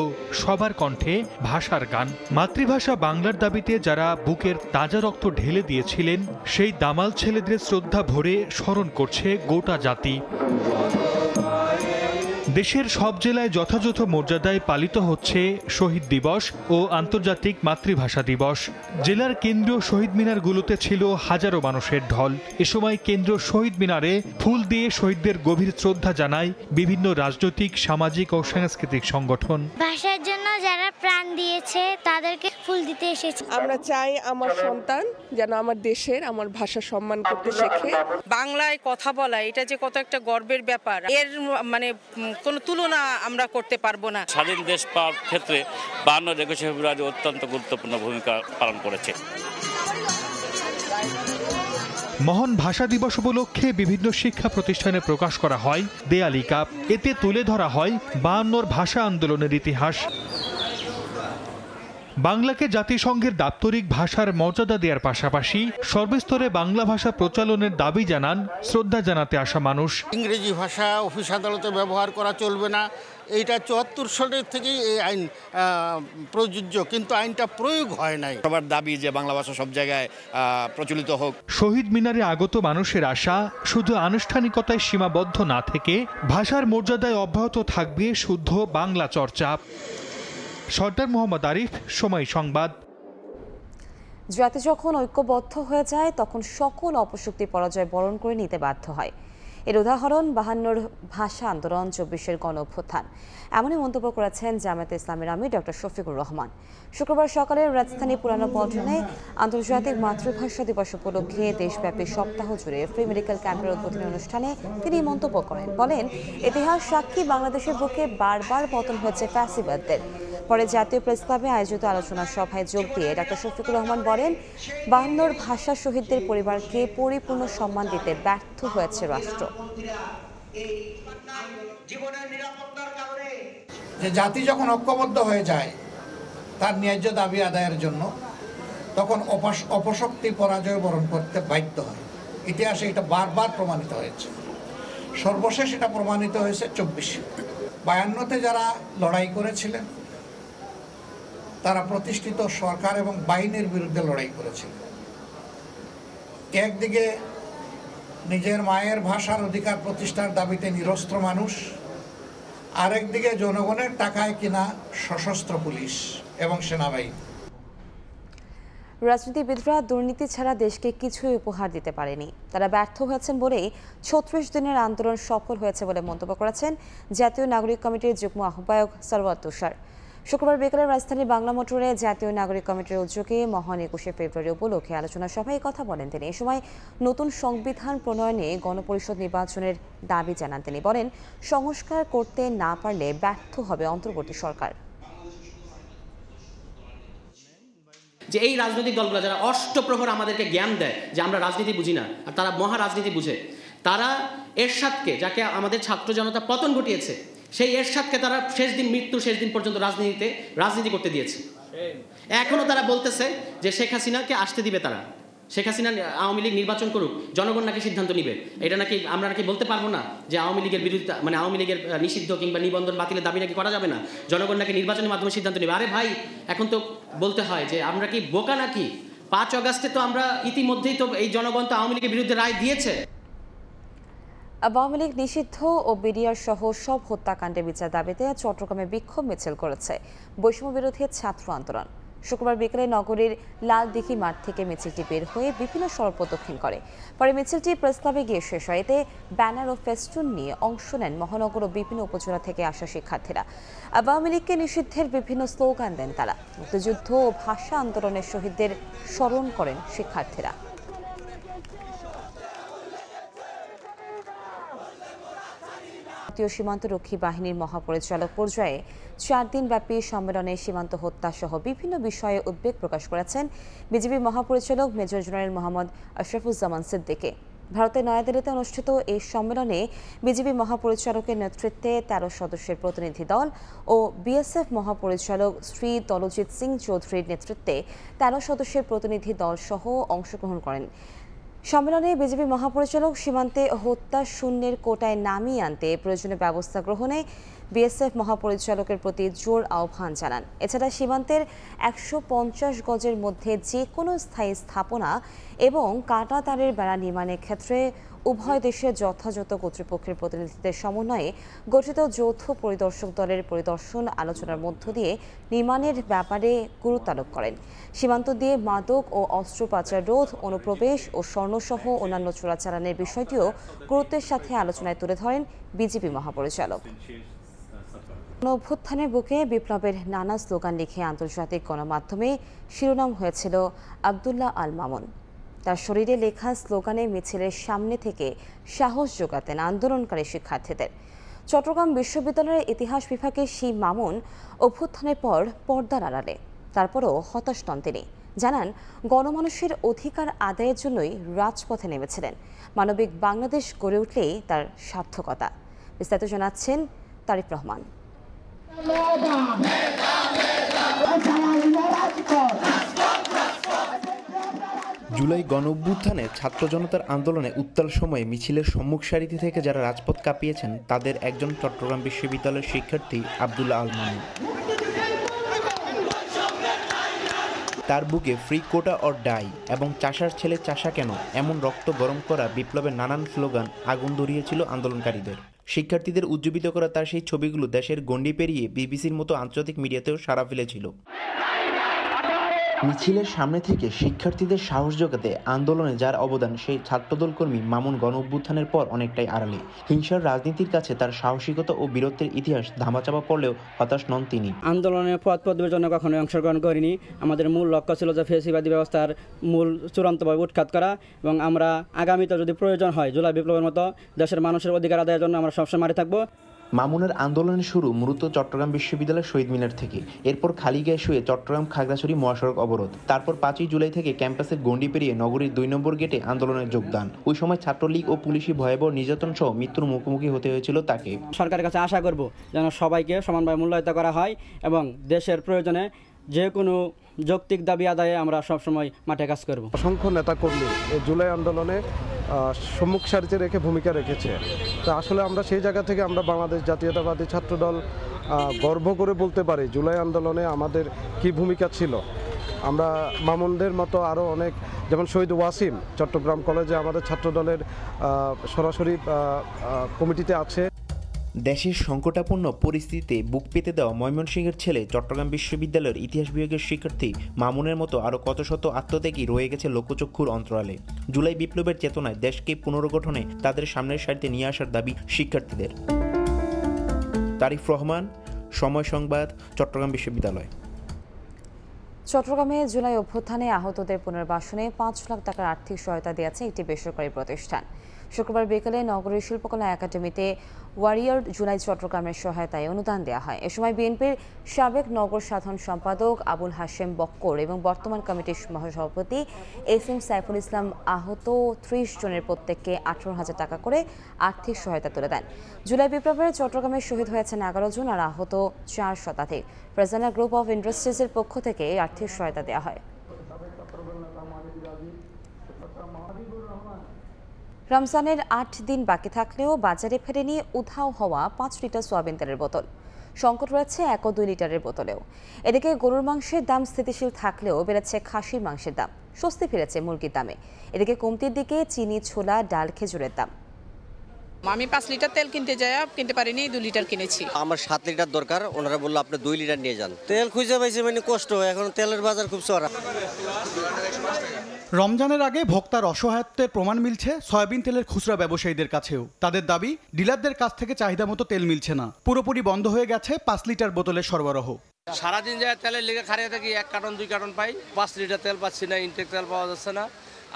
সবার কণ্ঠে ভাষার গান। মাতৃভাষা বাংলার দাবিতে যারা বুকের তাজা রক্ত ঢেলে দিয়েছিলেন, সেই দামাল ছেলেদের শ্রদ্ধা ভরে স্মরণ করছে গোটা জাতি। দেশের সব জেলায় যথাযথ মর্যাদায় পালিত হচ্ছে শহীদ দিবস ও আন্তর্জাতিক মাতৃভাষা দিবস। জেলার কেন্দ্রীয় শহীদ মিনারগুলোতে ছিল হাজারো মানুষের ঢল। এ সময় কেন্দ্রীয় শহীদ মিনারে ফুল দিয়ে শহীদদের গভীর শ্রদ্ধা জানায় বিভিন্ন রাজনৈতিক, সামাজিক ও সাংস্কৃতিক সংগঠন। ভাষার জন্য যারা প্রাণ দিয়েছে তাদেরকে ফুল দিতে এসেছে। আমরা চাই আমার সন্তান যেন আমার দেশের, আমার ভাষা সম্মান করতে শেখে। বাংলায় কথা বলা এটা যে কত একটা গর্বের ব্যাপার, এর মানে কোনো তুলনা আমরা করতে পারবো না। স্বাধীন দেশ পাওয়ার ক্ষেত্রে ৫২ ২১শে ফেব্রুয়ারি অত্যন্ত গুরুত্বপূর্ণ ভূমিকা পালন করেছে। মহান ভাষা দিবস উপলক্ষে বিভিন্ন শিক্ষা প্রতিষ্ঠানে প্রকাশ করা হয় দেয়ালি কাপ। এতে তুলে ধরা হয় ৫২ ভাষা আন্দোলনের ইতিহাস। বাংলাকে জাতিসংঘের দাপ্তরিক ভাষার মর্যাদা দেওয়ার পাশাপাশি সর্বস্তরে বাংলা ভাষা প্রচলনের দাবি জানান শ্রদ্ধা জানাতে আসা মানুষ। ইংরেজি ভাষা অফিস আদালতে ব্যবহার করা চলবে না, এইটা ৭৪ সালের থেকেই এই আইন প্রযোজ্য, কিন্তু আইনটা প্রয়োগ হয় নাই। সবার দাবি যে বাংলা ভাষা সব জায়গায় প্রচলিত হোক। শহীদ মিনারে আগত মানুষের আশা, শুধু আনুষ্ঠানিকতায় সীমাবদ্ধ না থেকে ভাষার মর্যাদায় অব্যাহত থাকবে শুদ্ধ বাংলা চর্চা। সর্দার মোহাম্মদ আরিফ, সময় সংবাদ। জাতি যখন ঐক্যবদ্ধ হয়ে যায় তখন সকল অপশক্তি পরাজয় বরণ করে নিতে বাধ্য হয়। এর উদাহরণ 52 ভাষা আন্দোলন, 24-এর গণ অভ্যুত্থান। এমনই মন্তব্য করেছেন জামায়াতে ইসলামীর আমির ডক্টর শফিকুর রহমান। শুক্রবার সকালে রাজধানী পুরানো পল্টনে আন্তর্জাতিক মাতৃভাষা দিবস উপলক্ষে দেশব্যাপী সপ্তাহ জুড়ে ফ্রি মেডিকেল ক্যাম্পের উদ্বোধনী অনুষ্ঠানে তিনি মন্তব্য করেন। বলেন, ইতিহাস সাক্ষী বাংলাদেশের বুকে বারবার পতন হয়েছে ফ্যাসিবাদদের। পরে জাতীয় প্রেস ক্লাবে আয়োজিত আলোচনা সভায় যোগ দিয়ে ডক্টর শফিকুর রহমান বলেন, 52 ভাষা শহীদদের পরিবারকে পরিপূর্ণ সম্মান দিতে ব্যর্থ হয়েছে রাষ্ট্র। যে জাতি যখন ঐক্যবদ্ধ হয়ে যায় তার ন্যায্য দাবি আদায়ের জন্য, তখন অপশক্তি পরাজয় বরণ করতে বাধ্য হয়। ইতিহাসে এটা বারবার প্রমাণিত হয়েছে। সর্বশেষ এটা প্রমাণিত হয়েছে 24-এ। 52-তে যারা লড়াই করেছিলেন তারা প্রতিষ্ঠিত সরকার এবং বাহিনীর বিরুদ্ধে লড়াই করেছিলেন। একদিকে নিজের মায়ের ভাষার অধিকার প্রতিষ্ঠার দাবিতে নিরস্ত্র মানুষ, আরেকদিকে জনগণের টাকায় কিনা সশস্ত্র পুলিশ এবং সেনাবাহিনী। রাজনীতিবিদরা দুর্নীতি ছাড়া দেশকে কিছুই উপহার দিতে পারেনি। তারা ব্যর্থ হয়েছেন বলেই 36 দিনের আন্দোলন সফল হয়েছে বলে মন্তব্য করেছেন জাতীয় নাগরিক কমিটির যুগ্ম আহ্বায়ক সরওয়ার তুষার। শুক্রবার বিকেলে রাজধানী বাংলা মোটরে জাতীয় নাগরিক কমিটির উদ্যোগে মহান 21শে ফেব্রুয়ারি উপলক্ষে আলোচনা সভায় কথা বলেন তিনি। এ সময় নতুন সংবিধান প্রণয়নে গণপরিষদ নির্বাচনের দাবি জানান তিনি। বলেন, সংস্কার করতে না পারলে ব্যর্থ হবে অন্তর্বর্তী সরকার। যে এই রাজনৈতিক দলগুলো যারা অষ্টপ্রহর আমাদেরকে জ্ঞান দেয় যে আমরা রাজনীতি বুঝি না, আর তারা মহা রাজনীতি বুঝে, তারা এরশাদকে, যাকে আমাদের ছাত্র জনতা পতন ঘটিয়েছে, সেই এরশাদকে তারা মৃত্যুর শেষ দিন পর্যন্ত রাজনীতি করতে দিয়েছে। এখনো তারা বলতেছে যে শেখ হাসিনাকে আসতে দিবে তারা, শেখ হাসিনা আওয়ামী লীগ নির্বাচন করুক, জনগণ নাকি সিদ্ধান্ত নিবে। এটা নাকি আমরা নাকি বলতে পারবো না যে আওয়ামী লীগের বিরুদ্ধে, মানে আওয়ামী লীগের নিষিদ্ধ কিংবা নিবন্ধন বাতিলের দাবি নাকি করা যাবে না, জনগণ নাকি নির্বাচনের মাধ্যমে সিদ্ধান্ত নেবে। আরে ভাই, এখন তো বলতে হয় যে আমরা কি বোকা নাকি? 5 অগাস্টে তো আমরা ইতিমধ্যেই তো এই জনগণ তো আওয়ামী লীগের বিরুদ্ধে রায় দিয়েছে। আওয়ামী লীগ নিষিদ্ধ ও বিডিআর সহ সব হত্যাকাণ্ডের বিচার দাবিতে চট্টগ্রামে বিক্ষোভ মিছিল করেছে বৈষম্য বিরোধী ছাত্র আন্দোলন। শুক্রবার বিকেলে নগরীর লালদিঘি মাঠ থেকে মিছিলটি বের হয়ে বিভিন্ন সড়ক প্রদক্ষিণ করে। পরে মিছিলটি প্রেস ক্লাবে গিয়ে শেষ হয়। এতে ব্যানার ও ফেস্টুন নিয়ে অংশ নেন মহানগর ও বিভিন্ন উপজেলা থেকে আসা শিক্ষার্থীরা। আওয়ামী লীগকে নিষিদ্ধের বিভিন্ন স্লোগান দেন তারা। মুক্তিযুদ্ধ ও ভাষা আন্দোলনের শহীদদের স্মরণ করেন শিক্ষার্থীরা। জাতীয় সীমান্তরক্ষী বাহিনীর মহাপরিচালক পর্যায়ে 4 দিনব্যাপী সম্মেলনে সীমান্ত হত্যা সহ বিভিন্ন বিষয়ে উদ্বেগ প্রকাশ করেছেন বিজিবি মহাপরিচালক মেজর জেনারেল মোহাম্মদ আশরাফুজ্জামান সিদ্দিকী। ভারতের নয়াদিল্লিতে অনুষ্ঠিত এই সম্মেলনে বিজিবি মহাপরিচালকের নেতৃত্বে 13 সদস্যের প্রতিনিধি দল ও বিএসএফ মহাপরিচালক শ্রী দলজিৎ সিং চৌধুরীর নেতৃত্বে 13 সদস্যের প্রতিনিধি দল সহ অংশগ্রহণ করেন। সম্মেলনে বিজেপি মহাপরিচালক সীমান্তে হত্যা শূন্যের কোটায় নামিয়ে আনতে প্রয়োজনীয় ব্যবস্থা গ্রহণে বিএসএফ মহাপরিচালকের প্রতি জোর আহ্বান জানান। এছাড়া সীমান্তের 150 গজের মধ্যে যে কোনো স্থায়ী স্থাপনা এবং কাঁটাতারের বেড়া নির্মাণের ক্ষেত্রে উভয় দেশের যথাযথ কর্তৃপক্ষের প্রতিনিধিদের সমন্বয়ে গঠিত যৌথ পরিদর্শক দলের পরিদর্শন আলোচনার মধ্য দিয়ে নির্মাণের ব্যাপারে গুরুত্ব আরোপ করেন। সীমান্ত দিয়ে মাদক ও অস্ত্র পাচার রোধ, অনুপ্রবেশ ও স্বর্ণসহ অন্যান্য চোরাচালানের বিষয়টিও গুরুত্বের সাথে আলোচনায় তুলে ধরেন বিজেপি মহাপরিচালক। অভ্যুত্থানের বুকে বিপ্লবের নানা স্লোগান লিখে আন্তর্জাতিক গণমাধ্যমে শিরোনাম হয়েছিল আব্দুল্লাহ আল মামুন। তার শরীরে লেখা স্লোগানে মিছিলের সামনে থেকে সাহস জোগাতেন আন্দোলনকারী শিক্ষার্থীদের। চট্টগ্রাম বিশ্ববিদ্যালয়ের ইতিহাস বিভাগের সেই মামুন অভ্যুত্থানের পর পর্দার আড়ালে, তারপরও হতাশ নন তিনি। জানান, গণমানুষের অধিকার আদায়ের জন্যই রাজপথে নেমেছিলেন। মানবিক বাংলাদেশ গড়ে উঠলেই তার সার্থকতা। বিস্তারিত জানাচ্ছেন তারিক রহমান। জুলাই গণঅভ্যুত্থানে ছাত্র জনতার আন্দোলনে উত্তাল সময়ে মিছিলের সম্মুখ সারিতে থেকে যারা রাজপথ কাঁপিয়েছেন তাদের একজন চট্টগ্রাম বিশ্ববিদ্যালয়ের শিক্ষার্থী আব্দুল্লাহ আল মামুন। তার বুকে ফ্রি কোটা অর ডাই এবং চাষার ছেলে চাষা কেন এমন রক্ত গরম করা বিপ্লবের নানান স্লোগান আগুন ধরিয়েছিল আন্দোলনকারীদের। শিক্ষার্থীদের উজ্জীবিত করা তার সেই ছবিগুলো দেশের গণ্ডি পেরিয়ে বিবিসির মতো আন্তর্জাতিক মিডিয়াতেও সাড়া ফেলেছিল। মিছিলের সামনে থেকে শিক্ষার্থীদের সাহস জোগাতে আন্দোলনে যার অবদান সেই ছাত্রদল কর্মী মামুন গণ অভ্যুত্থানের পর অনেকটাই আড়ালে। হিংসার রাজনীতির কাছে তার সাহসিকতা ও বীরত্বের ইতিহাস ধামাচাপা পড়লেও হতাশ নন তিনি। আন্দোলনের পথ পদবির জন্য কখনোই অংশগ্রহণ করিনি। আমাদের মূল লক্ষ্য ছিল যে ফ্যাসিবাদী ব্যবস্থার মূল চূড়ান্তভাবে উৎখাত করা, এবং আমরা আগামীতে যদি প্রয়োজন হয় জুলাই বিপ্লবের মতো দেশের মানুষের অধিকার আদায়ের জন্য আমরা সবসময় মাঠে থাকবো। মামুনের আন্দোলনের শুরু মূলত চট্টগ্রাম বিশ্ববিদ্যালয়ের শহীদ মিনার থেকে। এরপর খালি গায়ে শুয়ে চট্টগ্রাম খাগড়াছড়ি মহাসড়ক অবরোধ। তারপর 5ই জুলাই থেকে ক্যাম্পাসের গণ্ডি পেরিয়ে নগরীর 2 নম্বর গেটে আন্দোলনে যোগদান। ওই সময় ছাত্রলীগ ও পুলিশি ভয়াবহ নির্যাতন সহ মৃত্যুর মুখোমুখি হতে হয়েছিল তাকে। সরকারের কাছে আশা করব যেন সবাইকে সমানভাবে মূল্যায়িত করা হয় এবং দেশের প্রয়োজনে যে কোনো যৌক্তিক দাবি আদায়ে আমরা সবসময় মাঠে কাজ করব। অসংখ্য নেতাকর্মী এই জুলাই আন্দোলনে সম্মুখ সারিতে রেখে ভূমিকা রেখেছে। তো আসলে আমরা সেই জায়গা থেকে আমরা বাংলাদেশ জাতীয়তাবাদী ছাত্রদল গর্ব করে বলতে পারি জুলাই আন্দোলনে আমাদের কি ভূমিকা ছিল। আমরা মামুনদের মতো আরও অনেক, যেমন শহীদ ওয়াসিম চট্টগ্রাম কলেজে আমাদের ছাত্রদলের সরাসরি কমিটিতে আছে। দেশের সংকটাপন্ন পরিস্থিতিতে বুক পেতে দেওয়া ময়মনসিংহের ছেলে চট্টগ্রাম বিশ্ববিদ্যালয়ের ইতিহাস বিভাগের শিক্ষার্থী মামুনের মতো আরও কত শত আত্মত্যাগী রয়ে গেছে লোকচক্ষুর অন্তরালে। জুলাই বিপ্লবের চেতনায় দেশকে পুনর্গঠনে তাদের সামনের সারিতে নিয়ে আসার দাবি শিক্ষার্থীদের। তারিফ রহমান, সময় সংবাদ, চট্টগ্রাম বিশ্ববিদ্যালয়। চট্টগ্রামে জুলাই অভ্যুত্থানে আহতদের পুনর্বাসনে 5 লাখ টাকার আর্থিক সহায়তা দিয়েছে একটি বেসরকারি প্রতিষ্ঠান। শুক্রবার বিকেলে নগরীর শিল্পকলা একাডেমিতে ওয়ারিয়র জুলাই চট্টগ্রামের সহায়তায় অনুদান দেওয়া হয়। এ সময় বিএনপির সাবেক নগর সাধারণ সম্পাদক আবুল হাশেম বক্কর এবং বর্তমান কমিটির সভাপতি এসএম সাইফুল ইসলাম আহত 30 জনের প্রত্যেককে 18,000 টাকা করে আর্থিক সহায়তা তুলে দেন। জুলাই বিপ্লবে চট্টগ্রামে শহীদ হয়েছেন 11 জন আর আহত 4 শতাধিক। প্রেজেন্টার গ্রুপ অফ ইন্ডাস্ট্রিজের পক্ষ থেকে আর্থিক সহায়তা দেওয়া হয়। রমজানের 8 দিন বাকি থাকলেও বাজারে ফেরেনি উধাও হওয়া 5 লিটার সয়াবিন তেলের বোতল। সংকট রয়েছে 1 ও 2 লিটারের বোতলেও। এদিকে গরুর মাংসের দাম স্থিতিশীল থাকলেও বেড়েছে খাসির মাংসের দাম। স্বস্তি ফিরেছে মুরগির দামে। এদিকে কমতির দিকে চিনি, ছোলা, ডাল, খেজুরের দাম। আমি 5 লিটার তেল কিনতে যাই, কিনতে পারিনি, 2 লিটার কিনেছি। আমার 7 লিটার দরকার, ওনারা বললো আপনি 2 লিটার নিয়ে যান। তেল খুঁজে পাইছে মানে কষ্ট, এখন তেলের বাজার খুব চড়া। রমজানের আগে ভোক্তার অসহায়ত্বের প্রমাণ মিলছে সয়াবিন তেলের খুচরা ব্যবসায়ীদের কাছেও। তাদের দাবি, ডিলারদের কাছ থেকে চাহিদা মতো তেল মিলছে না। পুরোপুরি বন্ধ হয়ে গেছে 5 লিটার বোতলের সরবরাহ। সারাদিন যায় তেলের লেগে খাড়িয়ে থাকি, 1 কার্টন 2 কার্টন পাই, 5 লিটার তেল পাচ্ছি না, ইনটেক তেল পাওয়া যাচ্ছে না।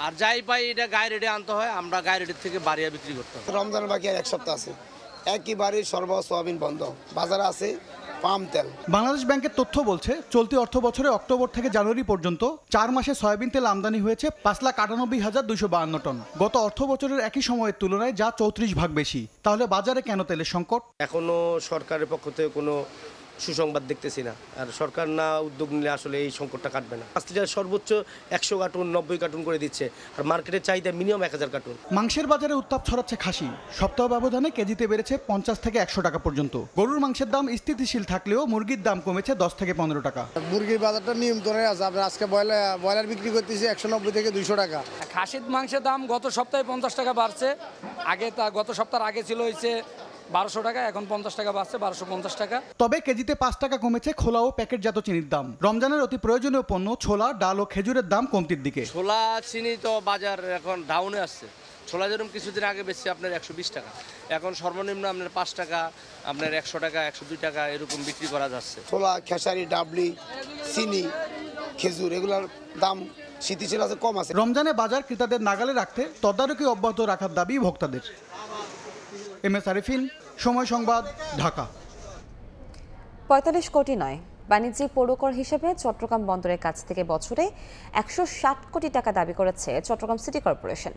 আর যাই পাই এটা গায়ে রেটে আনতে হয়, আমরা গায়ে রেটের থেকে বাড়িয়ে বিক্রি করতে হয়। রমজানের বাকি আর 1 সপ্তাহ আছে, একই বাড়ির সরবরাহ সয়াবিন বন্ধ, বাজারে আছে পাম তেল। বাংলাদেশ ব্যাংকের তথ্য বলছে চলতি অর্থ বছরে অক্টোবর থেকে জানুয়ারি পর্যন্ত 4 মাসে সয়াবিন তেল আমদানি হয়েছে 5,98,252 টন। গত অর্থ বছরের একই সময়ের তুলনায় যা 34 ভাগ বেশি। তাহলে বাজারে কেন তেলের সংকট? এখনো সরকারের পক্ষ থেকে কোনো সুসংবাদ দেখতেছি না। আর সরকার না উদ্যোগ নিলে আসলে এই সংকটটা কাটবে না। 5 লিটার সর্বোচ্চ 100 কার্টুন 90 কার্টুন করে দিচ্ছে, আর মার্কেটের চাহিদা মিনিমাম 1000 কার্টুন। মাংসের বাজারে উত্তাপ ছড়াচ্ছে খাসি। সপ্তাহ ব্যবধানে কেজিতে বেড়েছে 50 থেকে 100 টাকা পর্যন্ত। গরুর মাংসের দাম স্থিতিশীল থাকলেও মুরগির দাম কমেছে 10 থেকে 15 টাকা। মুরগির বাজারটা নিয়ন্ত্রণে আছে। আমরা আজকে ব্রয়লার বিক্রি করতেছি 190 থেকে 200 টাকা। খাসির মাংসের দাম গত সপ্তাহে 50 টাকা বাড়ছে। গত সপ্তাহের আগে ছিল হচ্ছে 1200 টাকা, এখন 50 টাকা বাড়ছে 1250 টাকা। তবে কেজিতে 5 টাকা কমেছে খোলা ও প্যাকেটজাত চিনির দাম। রমজানের অতি প্রয়োজনীয় পণ্য ছোলা, ডাল ও খেজুরের দাম কমতির দিকে। ছোলা, চিনি তো বাজার এখন ডাউনে আসছে। ছোলা যেরকম কিছুদিন আগে বেশি আপনার 120 টাকা, এখন সর্বনিম্ন আপনার 5 টাকা, আপনার 100 টাকা, 102 টাকা এরকম বিক্রি করা যাচ্ছে। ছোলা, খেসারি, ডাবলি, চিনি, খেজুর এগুলোর দাম স্থিতিশীল আছে, কম আছে। রমজানে বাজার ক্রেতাদের নাগালে রাখতে তদারকি অব্যাহত রাখার দাবি ভোক্তাদের। MS আরিফিন, সময় সংবাদ, ঢাকা। 45 কোটি নয়, বাণিজ্যিক পৌরকর হিসেবে চট্টগ্রাম বন্দরের কাছ থেকে বছরে 160 কোটি টাকা দাবি করেছে চট্টগ্রাম সিটি কর্পোরেশন।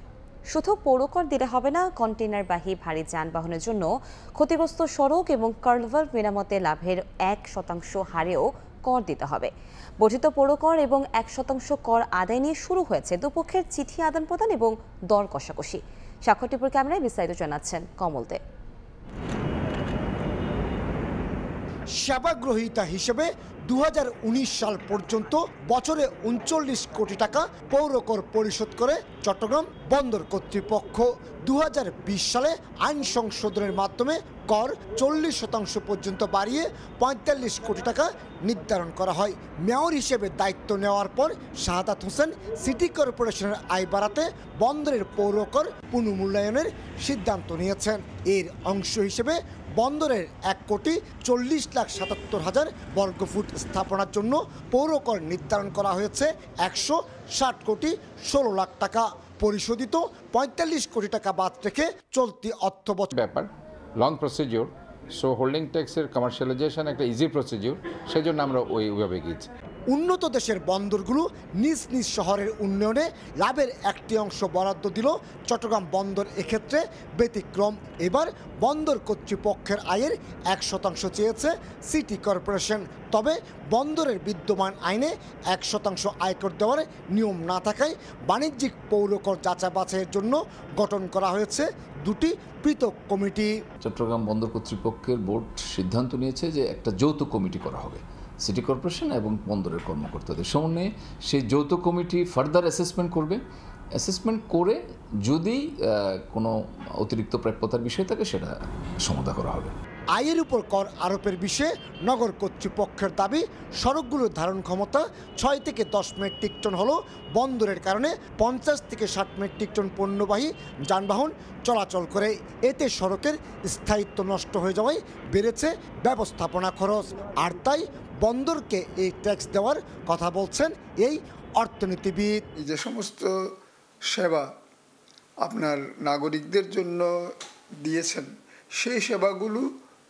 শুধু পৌরকর দিলে হবে না, কন্টেইনারবাহী ভারী যানবাহনের জন্য ক্ষতিগ্রস্ত সড়ক এবং কালভার্ট মেরামতে লাভের 1% হারেও কর দিতে হবে। বর্ধিত পৌরকর এবং 1% কর আদায় নিয়ে শুরু হয়েছে দুপক্ষের চিঠি আদান প্রদান এবং দর কষাকষি। স্বাক্ষর টিপুর ক্যামেরায় বিস্তারিত জানাচ্ছেন কমল দে। সেবাগ্রহীতা হিসেবে 2019 সাল পর্যন্ত বছরে 39 কোটি টাকা পৌরকর পরিশোধ করে চট্টগ্রাম বন্দর কর্তৃপক্ষ। 2020 সালে আইন সংশোধনের মাধ্যমে কর 40% পর্যন্ত বাড়িয়ে 45 কোটি টাকা নির্ধারণ করা হয়। মেয়র হিসেবে দায়িত্ব নেওয়ার পর শাহাদাত হোসেন সিটি কর্পোরেশনের আয় বাড়াতে বন্দরের পৌরকর পুনর্মূল্যায়নের সিদ্ধান্ত নিয়েছেন। এর অংশ হিসেবে বন্দরের 1,40,77,000 বর্গফুট স্থাপনার জন্য পৌরকর নির্ধারণ করা হয়েছে 160,16,00,000 টাকা। পরিশোধিত 45 কোটি টাকা বাদ রেখে চলতি অর্থবছর ব্যাপার লং প্রসিডিওর, সো হোল্ডিং ট্যাক্সের কমার্শিয়ালাইজেশন একটা ইজি প্রসিডিওর, সেই জন্য আমরা ওইভাবে গিয়েছি। উন্নত দেশের বন্দরগুলো নিজ নিজ শহরের উন্নয়নে লাভের একটি অংশ বরাদ্দ দিল চট্টগ্রাম বন্দর। এক্ষেত্রে ব্যতিক্রম, এবার বন্দর কর্তৃপক্ষের আয়ের 1% চেয়েছে সিটি কর্পোরেশন। তবে বন্দরের বিদ্যমান আইনে 1% আয়কর দেওয়ার নিয়ম না থাকায় বাণিজ্যিক পৌরকর যাচাই বাছাইয়ের জন্য গঠন করা হয়েছে দুটি পৃথক কমিটি। চট্টগ্রাম বন্দর কর্তৃপক্ষের বোর্ড সিদ্ধান্ত নিয়েছে যে একটা যৌথ কমিটি করা হবে সিটি কর্পোরেশন এবং বন্দরের কর্মকর্তাদের সমন্বয়ে। সেই যৌথ কমিটি ফার্দার অ্যাসেসমেন্ট করবে, অ্যাসেসমেন্ট করে যদি কোনো অতিরিক্ত প্রাপ্যতার বিষয় থাকে সেটা সমাধা করা হবে। আয়ের উপর কর আরোপের বিষয়ে নগর কর্তৃপক্ষের দাবি, সড়কগুলোর ধারণ ক্ষমতা 6 থেকে 10 মেট্রিক টন হলো বন্দরের কারণে 50 থেকে 60 মেট্রিক টন পণ্যবাহী যানবাহন চলাচল করে। এতে সড়কের স্থায়িত্ব নষ্ট হয়ে যাওয়ায় বেড়েছে ব্যবস্থাপনা খরচ। আর তাই বন্দরকে এই ট্যাক্স দেওয়ার কথা বলছেন এই অর্থনীতিবিদ। যে সমস্ত সেবা আপনার নাগরিকদের জন্য দিয়েছেন সেই সেবাগুলো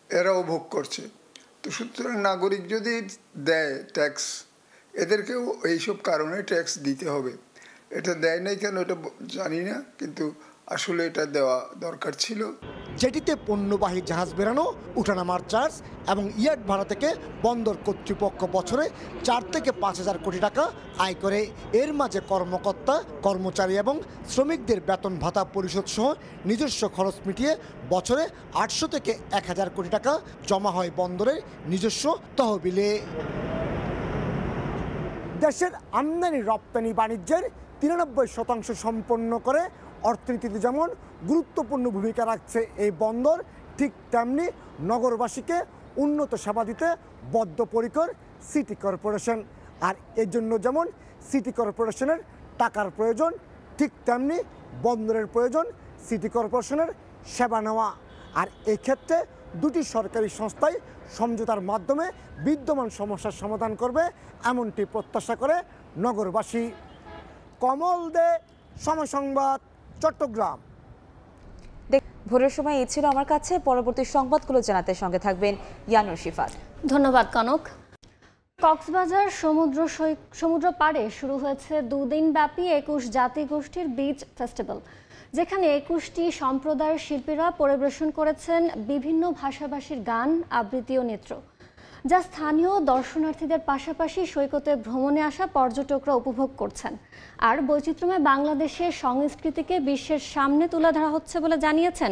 এরাও ভোগ করছে। তো সুতরাং নাগরিক যদি দেয় ট্যাক্স, এদেরকেও এইসব কারণে ট্যাক্স দিতে হবে। এটা দেয় নাই কেন এটা জানি না, কিন্তু আসলে এটা দেওয়া দরকার ছিল। যেটিতে পণ্যবাহী জাহাজ বেরানো, উঠানামার চার্জ এবং ইয়ার্ড ভাড়া থেকে বন্দর কর্তৃপক্ষ বছরে 4 থেকে 5,000 কোটি টাকা আয় করে। এর মাঝে কর্মকর্তা, কর্মচারী এবং শ্রমিকদের বেতন ভাতা পরিশোধ সহ নিজস্ব খরচ মিটিয়ে বছরে 800 থেকে 1,000 কোটি টাকা জমা হয় বন্দরের নিজস্ব তহবিলে। দেশের আমদানি রপ্তানি বাণিজ্যের 93% সম্পন্ন করে অর্থনীতিতে যেমন গুরুত্বপূর্ণ ভূমিকা রাখছে এই বন্দর, ঠিক তেমনি নগরবাসীকে উন্নত সেবা দিতে বদ্ধপরিকর সিটি কর্পোরেশন। আর এর জন্য যেমন সিটি কর্পোরেশনের টাকার প্রয়োজন, ঠিক তেমনি বন্দরের প্রয়োজন সিটি কর্পোরেশনের সেবা নেওয়া। আর এক্ষেত্রে দুটি সরকারি সংস্থাই সমঝোতার মাধ্যমে বিদ্যমান সমস্যার সমাধান করবে, এমনটি প্রত্যাশা করে নগরবাসী। কমল দে, সময় সংবাদ, চট্টগ্রাম। ভোরের সময় এই ছিল আমার কাছে। পরবর্তী সংবাদগুলো জানাতে সঙ্গে থাকবেন ইয়ানুর শিফাত। ধন্যবাদ কনক। কক্সবাজার সমুদ্র পাড়ে শুরু হয়েছে 2 দিন ব্যাপী 21 জাতিগোষ্ঠীর বিচ ফেস্টিভ্যাল, যেখানে 21টি সম্প্রদায়ের শিল্পীরা পরিবেশন করেছেন বিভিন্ন ভাষাভাষীর গান, আবৃত্তি ও নৃত্য, যা স্থানীয় দর্শনার্থীদের পাশাপাশি সৈকতে ভ্রমণে আসা পর্যটকরা উপভোগ করছেন। আর বৈচিত্র্যময় বাংলাদেশের সংস্কৃতিকে বিশ্বের সামনে তুলে ধরা হচ্ছে বলে জানিয়েছেন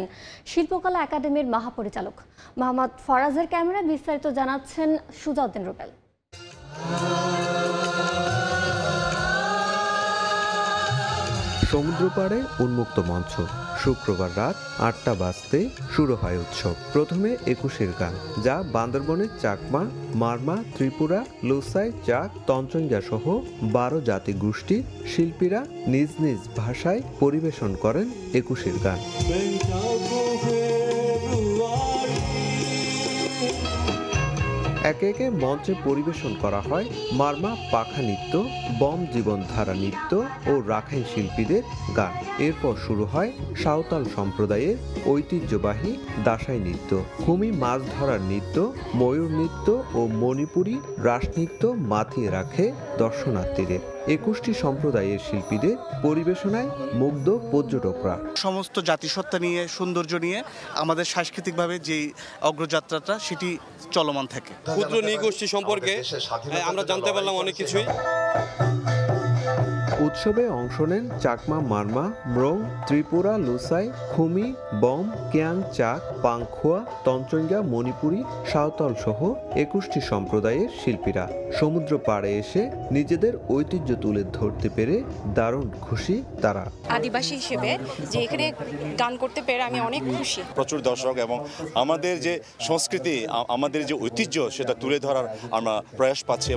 শিল্পকলা একাডেমির মহাপরিচালক মোহাম্মদ ফরাজের ক্যামেরায় বিস্তারিত জানাচ্ছেন সুজাউদ্দিন রুবেল। সমুদ্র পাড়ে উন্মুক্ত মঞ্চ। শুক্রবার রাত 8টা বাজতে শুরু হয় উৎসব। প্রথমে 21-এর গান, যা বান্দরবনের চাকমা, মারমা, ত্রিপুরা, লোসাই, চাক, তঞ্চঙ্গা সহ 12 জাতিগোষ্ঠীর শিল্পীরা নিজ নিজ ভাষায় পরিবেশন করেন 21-এর গান। একে একে মঞ্চে পরিবেশন করা হয় মারমা পাখা নৃত্য, বম জীবনধারা নৃত্য ও রাখাইন শিল্পীদের গান। এরপর শুরু হয় সাঁওতাল সম্প্রদায়ের ঐতিহ্যবাহী দাসাই নৃত্য, হুমি মাছ ধরার নৃত্য, ময়ূর নৃত্য ও মণিপুরী রাসনৃত্য মাতিয়ে রাখে দর্শনার্থীদের। 21টি সম্প্রদায়ের শিল্পীদের পরিবেশনায় মুগ্ধ পর্যটকরা। সমস্ত জাতিসত্তা নিয়ে, সৌন্দর্য নিয়ে আমাদের সাংস্কৃতিকভাবে যে অগ্রযাত্রাটা সেটি চলমান থাকে। ক্ষুদ্র নৃগোষ্ঠী সম্পর্কে আমরা জানতে পারলাম অনেক কিছুই। উৎসবে অংশ নেন চাকমা, মারমা, ম্রং, ত্রিপুরা, লুসাই, খুমি, বম, কিয়াং চাক, পাংখুয়া, তঞ্চঙ্গা, মণিপুরী, সাঁওতাল সহ 21টি সম্প্রদায়ের শিল্পীরা সমুদ্র পাড়ে এসে নিজেদের ঐতিহ্য তুলে ধরতে পেরে দারুণ খুশি তারা। আদিবাসী হিসেবে যে এখানে গান করতে পেরে আমি অনেক খুশি। প্রচুর দর্শক এবং আমাদের যে সংস্কৃতি, আমাদের যে ঐতিহ্য সেটা তুলে ধরার আমরা প্রয়াস পাচ্ছি।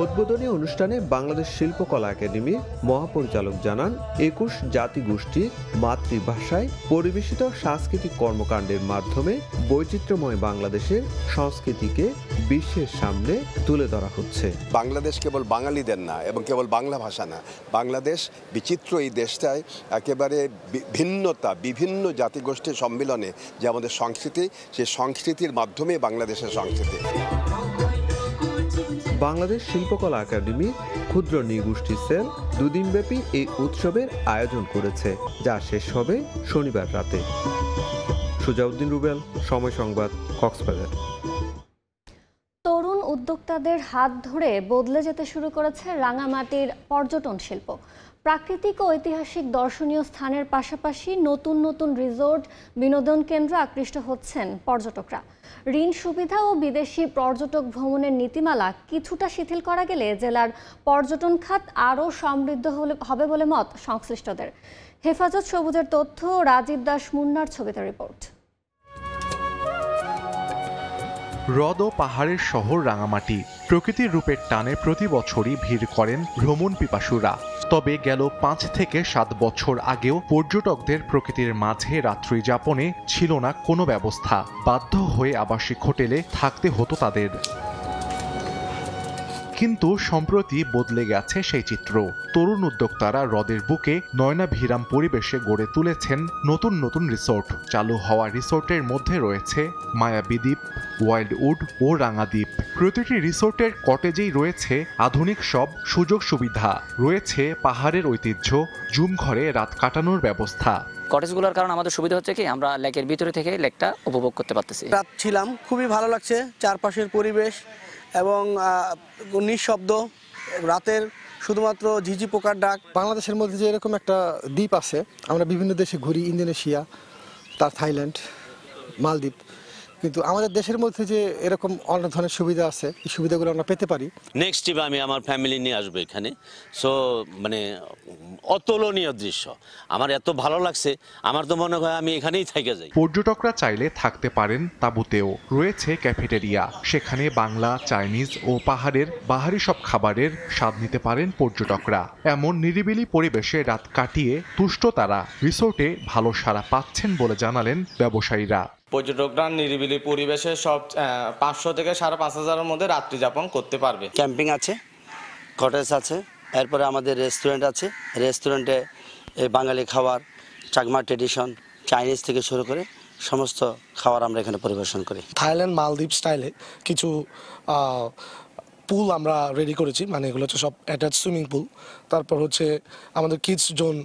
উদ্বোধনী অনুষ্ঠানে বাংলাদেশ শিল্পকলা একাডেমির মহাপরিচালক জানান 21 জাতিগোষ্ঠীর মাতৃভাষায় পরিবেশিত সাংস্কৃতিক কর্মকাণ্ডের মাধ্যমে বৈচিত্র্যময় বাংলাদেশের সংস্কৃতিকে বিশ্বের সামনে তুলে ধরা হচ্ছে। বাংলাদেশ কেবল বাঙালিদের না এবং কেবল বাংলা ভাষা না, বাংলাদেশ বিচিত্র এই দেশটায় একেবারে ভিন্নতা, বিভিন্ন জাতিগোষ্ঠীর সম্মিলনে যে আমাদের সংস্কৃতি, সেই সংস্কৃতির মাধ্যমে বাংলাদেশের সংস্কৃতি। বাংলাদেশ শিল্পকলা একাডেমি ক্ষুদ্র নৃগোষ্ঠী সেল দুদিনব্যাপী এই উৎসবের আয়োজন করেছে, যা শেষ হবে শনিবার রাতে। সুজাউদ্দিন রুবেল, সময় সংবাদ, কক্সবাজার। তরুণ উদ্যোক্তাদের হাত ধরে বদলে যেতে শুরু করেছে রাঙামাটির পর্যটন শিল্প। প্রাকৃতিক ও ঐতিহাসিক দর্শনীয় স্থানের পাশাপাশি নতুন নতুন রিসোর্ট, বিনোদন কেন্দ্র আকৃষ্ট হচ্ছেন পর্যটকরা। ঋণ সুবিধা ও বিদেশি পর্যটক ভ্রমণের নীতিমালা কিছুটা শিথিল করা গেলে জেলার পর্যটন খাত আরও সমৃদ্ধ হবে বলে মত সংশ্লিষ্টদের। হেফাজত সবুজের তথ্য, রাজীব দাস মুন্নার ছবিতে রিপোর্ট। হ্রদ ও পাহাড়ের শহর রাঙামাটি প্রকৃতির রূপের টানে প্রতি বছরই ভিড় করেন ভ্রমণ পিপাসুরা। তবে গেল 5 থেকে 7 বছর আগেও পর্যটকদের প্রকৃতির মাঝে রাত্রি যাপনে ছিল না কোনো ব্যবস্থা। বাধ্য হয়ে আবাসিক হোটেলে থাকতে হতো তাদের। কিন্তু সম্প্রতি বদলে গেছে সেই চিত্র। তরুণ উদ্যোক্তারা হ্রদের বুকে নয়নাভিরাম পরিবেশে গড়ে তুলেছেন নতুন নতুন রিসোর্ট। চালু হওয়া রিসোর্টের মধ্যে রয়েছে মায়াবী দ্বীপ, ওয়াইল্ডউড ও রাঙাদ্বীপ। প্রতিটি রিসোর্টের কটেজেই রয়েছে আধুনিক সব সুযোগ সুবিধা, রয়েছে পাহাড়ের ঐতিহ্য, জুম ঘরে রাত কাটানোর ব্যবস্থা। কটেজগুলোর কারণে আমাদের সুবিধা হচ্ছে কি আমরা লেকের ভিতরে থেকে লেকটা উপভোগ করতে পারতেছি। রাত ছিলাম, খুবই ভালো লাগছে, চারপাশের পরিবেশ এবং নিঃশব্দ, রাতের শুধুমাত্র ঝিঝি পোকার ডাক। বাংলাদেশের মধ্যে যে এরকম একটা দ্বীপ আছে, আমরা বিভিন্ন দেশে ঘুরি, ইন্দোনেশিয়া, তার থাইল্যান্ড, মালদ্বীপ, কিন্তু আমাদের দেশের মধ্যে যে এরকম অনেক ধরনের সুবিধা আছে, এই সুবিধাগুলো আমরা পেতে পারি। নেক্সট ট্রিপে আমি আমার ফ্যামিলি নিয়ে আসবো এখানে। সো মানে অতুলনীয় দৃশ্য, আমার এত ভালো লাগছে, আমার তো মনে হয় আমি এখানেই থেকে যাই। পর্যটকরা চাইলে থাকতে পারেন তাঁবুতেও। রয়েছে ক্যাফেটেরিয়া, সেখানে বাংলা, চাইনিজ ও পাহাড়ের বাহারি সব খাবারের স্বাদ নিতে পারেন পর্যটকরা। এমন নিরিবিলি পরিবেশে রাত কাটিয়ে তুষ্ট তারা। রিসোর্টে ভালো সাড়া পাচ্ছেন বলে জানালেন ব্যবসায়ীরা। পর্যটকরা নিরিবিলি পরিবেশে সব 500 থেকে 5,500-এর মধ্যে রাত্রি যাপন করতে পারবে। ক্যাম্পিং আছে, কটেজ আছে, এরপরে আমাদের রেস্টুরেন্ট আছে। রেস্টুরেন্টে বাঙালি খাবার, চাকমা ট্রেডিশন, চাইনিজ থেকে শুরু করে সমস্ত খাবার আমরা এখানে পরিবেশন করি। থাইল্যান্ড, মালদ্বীপ স্টাইলে কিছু পুল আমরা রেডি করেছি, মানে এগুলো হচ্ছে সব অ্যাটাচ সুইমিং পুল। তারপর হচ্ছে আমাদের কিডস জোন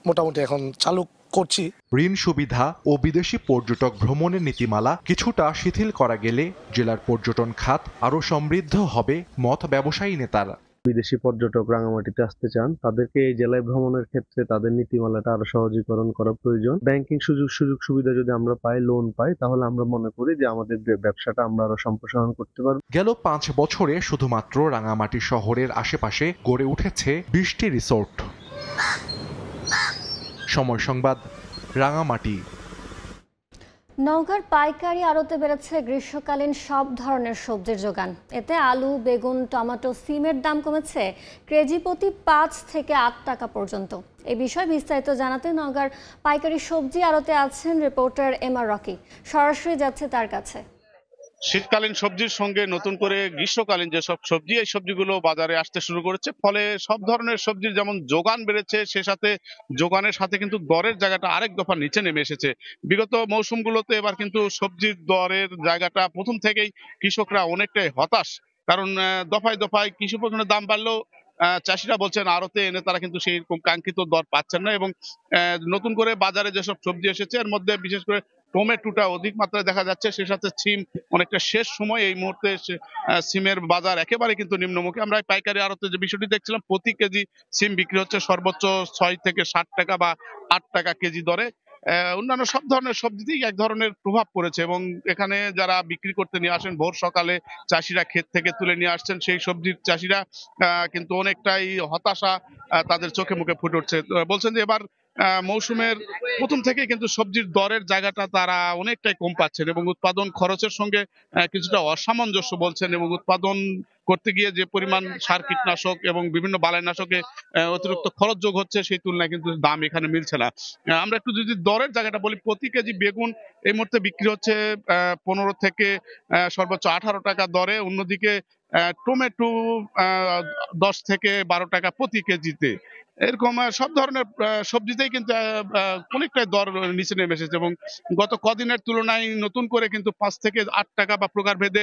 মোটামুটি এখন চালু করছি। ঋণ সুবিধা ও বিদেশি পর্যটক ভ্রমণের নীতিমালা কিছুটা শিথিল করা গেলে জেলার পর্যটন খাত আরও সমৃদ্ধ হবে মত ব্যবসায়ী নেতারা। বিদেশি পর্যটক রাঙামাটিতে আসতে চান, তাদেরকে এই জেলায় ভ্রমণের ক্ষেত্রে তাদের নীতিমালাটা আরো সহজীকরণ করা প্রয়োজন। ব্যাংকিং সুযোগ সুবিধা যদি আমরা পাই, লোন পাই, তাহলে আমরা মনে করি যে আমাদের ব্যবসাটা আমরা আরো সম্প্রসারণ করতে পারবো। গেল 5 বছরে শুধুমাত্র রাঙামাটি শহরের আশেপাশে গড়ে উঠেছে 20টি রিসোর্ট। সময় সংবাদ, রাঙামাটি। নওগাঁর পাইকারি আড়তে বেড়েছে গ্রীষ্মকালীন সব ধরনের সবজির যোগান। এতে আলু, বেগুন, টমেটো, সিমের দাম কমেছে কেজি প্রতি 5 থেকে 8 টাকা পর্যন্ত। এই বিষয়ে বিস্তারিত জানাতে নওগাঁর পাইকারি সবজি আড়তে আছেন রিপোর্টার এমআর রকি। সরাসরি যাচ্ছে তার কাছে। শীতকালীন সবজির সঙ্গে নতুন করে গ্রীষ্মকালীন যেসব সবজি, এই সবজিগুলো বাজারে আসতে শুরু করেছে, ফলে সব ধরনের সবজির যেমন যোগান বেড়েছে, সে সাথে যোগানের সাথে কিন্তু দরের জায়গাটা আরেক দফা নিচে নেমে এসেছে। বিগত মৌসুমগুলোতে এবার কিন্তু সবজির দরের জায়গাটা প্রথম থেকেই কৃষকরা অনেকটাই হতাশ, কারণ দফায় দফায় কৃষি পণ্যের দাম বাড়লেও চাষিরা বলছেন আড়তে এনে তারা কিন্তু সেই কাঙ্ক্ষিত দর পাচ্ছেন না। এবং নতুন করে বাজারে যেসব সবজি এসেছে এর মধ্যে বিশেষ করে টমেটোটা অধিক মাত্রায় দেখা যাচ্ছে, সে সাথে সিম অনেকটা শেষ সময় এই মুহূর্তে সিমের বাজার একেবারে কিন্তু নিম্নমুখী। আমরা পাইকারি আড়তে যে বিষয়টি দেখছিলাম, প্রতি কেজি সিম বিক্রি হচ্ছে সর্বোচ্চ 6 থেকে 60 টাকা বা 8 টাকা কেজি দরে। অন্যান্য সব ধরনের সবজিতেই এক ধরনের প্রভাব পড়েছে এবং এখানে যারা বিক্রি করতে নিয়ে আসেন ভোর সকালে চাষিরা ক্ষেত থেকে তুলে নিয়ে আসছেন, সেই সবজির চাষিরা কিন্তু অনেকটাই হতাশা তাদের চোখে মুখে ফুটে উঠছে। বলছেন যে এবার মৌসুমের প্রথম থেকে কিন্তু সবজির দরের জায়গাটা তারা অনেকটাই কম পাচ্ছেন এবং উৎপাদন খরচের সঙ্গে কিছুটা অসামঞ্জস্য বলছেন, এবং উৎপাদন করতে গিয়ে যে পরিমাণ সার কীটনাশক এবং বিভিন্ন বালাইনাশকে অতিরিক্ত খরচ যোগ হচ্ছে, সেই তুলনায় কিন্তু দাম এখানে মিলছে না। আমরা একটু যদি দরের জায়গাটা বলি, প্রতি কেজি বেগুন এই মুহূর্তে বিক্রি হচ্ছে 15 থেকে সর্বোচ্চ 18 টাকা দরে। অন্যদিকে টমেটো 10 থেকে 12 টাকা প্রতি কেজিতে। এরকম সব ধরনের সবজিতেই কিন্তু অনেকটাই দর নিচে নেমে এসেছে এবং গত কদিনের তুলনায় নতুন করে কিন্তু 5 থেকে 8 টাকা বা প্রকারভেদে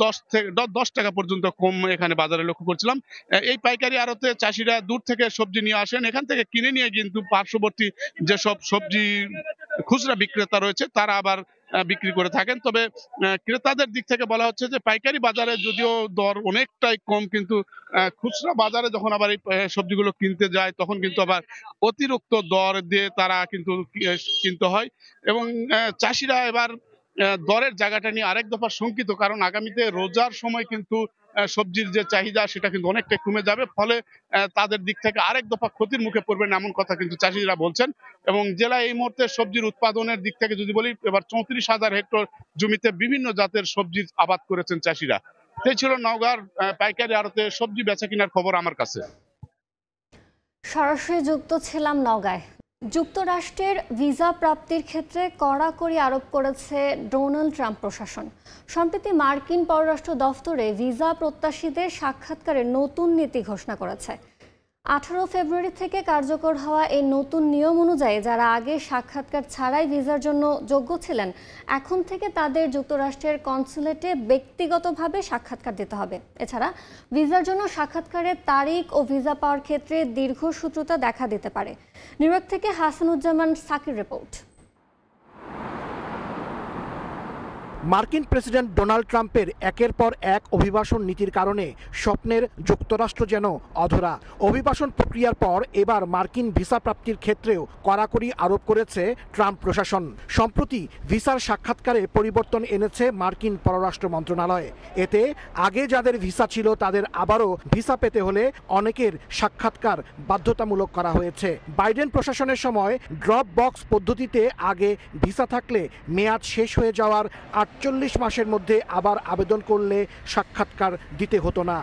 10 টাকা পর্যন্ত কম এখানে বাজারে লক্ষ্য করছিলাম। এই পাইকারি আড়তে চাষিরা দূর থেকে সবজি নিয়ে আসেন, এখান থেকে কিনে নিয়ে কিন্তু পার্শ্ববর্তী যেসব সবজি খুচরা বিক্রেতা রয়েছে তারা আবার বিক্রি করে থাকেন। তবে ক্রেতাদের দিক থেকে বলা হচ্ছে যে পাইকারি বাজারে যদিও দর অনেকটাই কম, কিন্তু খুচরা বাজারে যখন আবার এই সবজিগুলো কিনতে যায় তখন কিন্তু আবার অতিরিক্ত দর দিয়ে তারা কিন্তু কিনতে হয় এবং চাষিরা এবার দরের জায়গাটা নিয়ে আরেক দফা শঙ্কিত, কারণ আগামীতে রোজার সময় কিন্তু সবজির যে চাহিদা সেটা কিন্তু অনেকটাই কমে যাবে, ফলে তাদের দিক থেকে আরেক দফা ক্ষতির মুখে পড়বেন এমন কথা কিন্তু চাষিরা বলছেন। এবং জেলায় এই মুহূর্তে সবজির উৎপাদনের দিক থেকে যদি বলি, এবার 34,000 হেক্টর জমিতে বিভিন্ন জাতের সবজি আবাদ করেছেন চাষিরা। এই ছিল নওগাঁর পাইকারি আড়তে সবজি বেচা কেনার খবর আমার কাছে। সরাসরি যুক্ত ছিলাম নওগাঁয়। যুক্তরাষ্ট্রের ভিসা প্রাপ্তির ক্ষেত্রে কড়াকড়ি আরোপ করেছে ডোনাল্ড ট্রাম্প প্রশাসন। সম্প্রতি মার্কিন পররাষ্ট্র দফতরে ভিসা প্রত্যাশীদের সাক্ষাৎকারের নতুন নীতি ঘোষণা করেছে। 18 ফেব্রুয়ারি থেকে কার্যকর হওয়া এই নতুন নিয়ম অনুযায়ী যারা আগে সাক্ষাৎকার ছাড়াই ভিসার জন্য যোগ্য ছিলেন, এখন থেকে তাদের যুক্তরাষ্ট্রের কনসুলেটে ব্যক্তিগতভাবে সাক্ষাৎকার দিতে হবে। এছাড়া ভিসার জন্য সাক্ষাৎকারের তারিখ ও ভিসা পাওয়ার ক্ষেত্রে দীর্ঘসূত্রতা দেখা দিতে পারে। নিউ ইয়র্ক থেকে হাসানুজ্জামান সাকির রিপোর্ট। মার্কিন প্রেসিডেন্ট ডোনাল্ড ট্রাম্পের একের পর এক অভিবাসন নীতির কারণে স্বপ্নের যুক্তরাষ্ট্র যেন অধরা। অভিবাসন প্রক্রিয়ার পর এবার মার্কিন ভিসা প্রাপ্তির ক্ষেত্রেও কড়াকড়ি আরোপ করেছে ট্রাম্প প্রশাসন। সম্প্রতি ভিসার সাক্ষাৎকারে পরিবর্তন এনেছে মার্কিন পররাষ্ট্র মন্ত্রণালয়। এতে আগে যাদের ভিসা ছিল তাদের আবারও ভিসা পেতে হলে অনেকের সাক্ষাৎকার বাধ্যতামূলক করা হয়েছে। বাইডেন প্রশাসনের সময় ড্রপ বক্স পদ্ধতিতে আগে ভিসা থাকলে মেয়াদ শেষ হয়ে যাওয়ার 48 মাসের মধ্যে আবার আবেদন করলে সাক্ষাৎকার দিতে হতো না।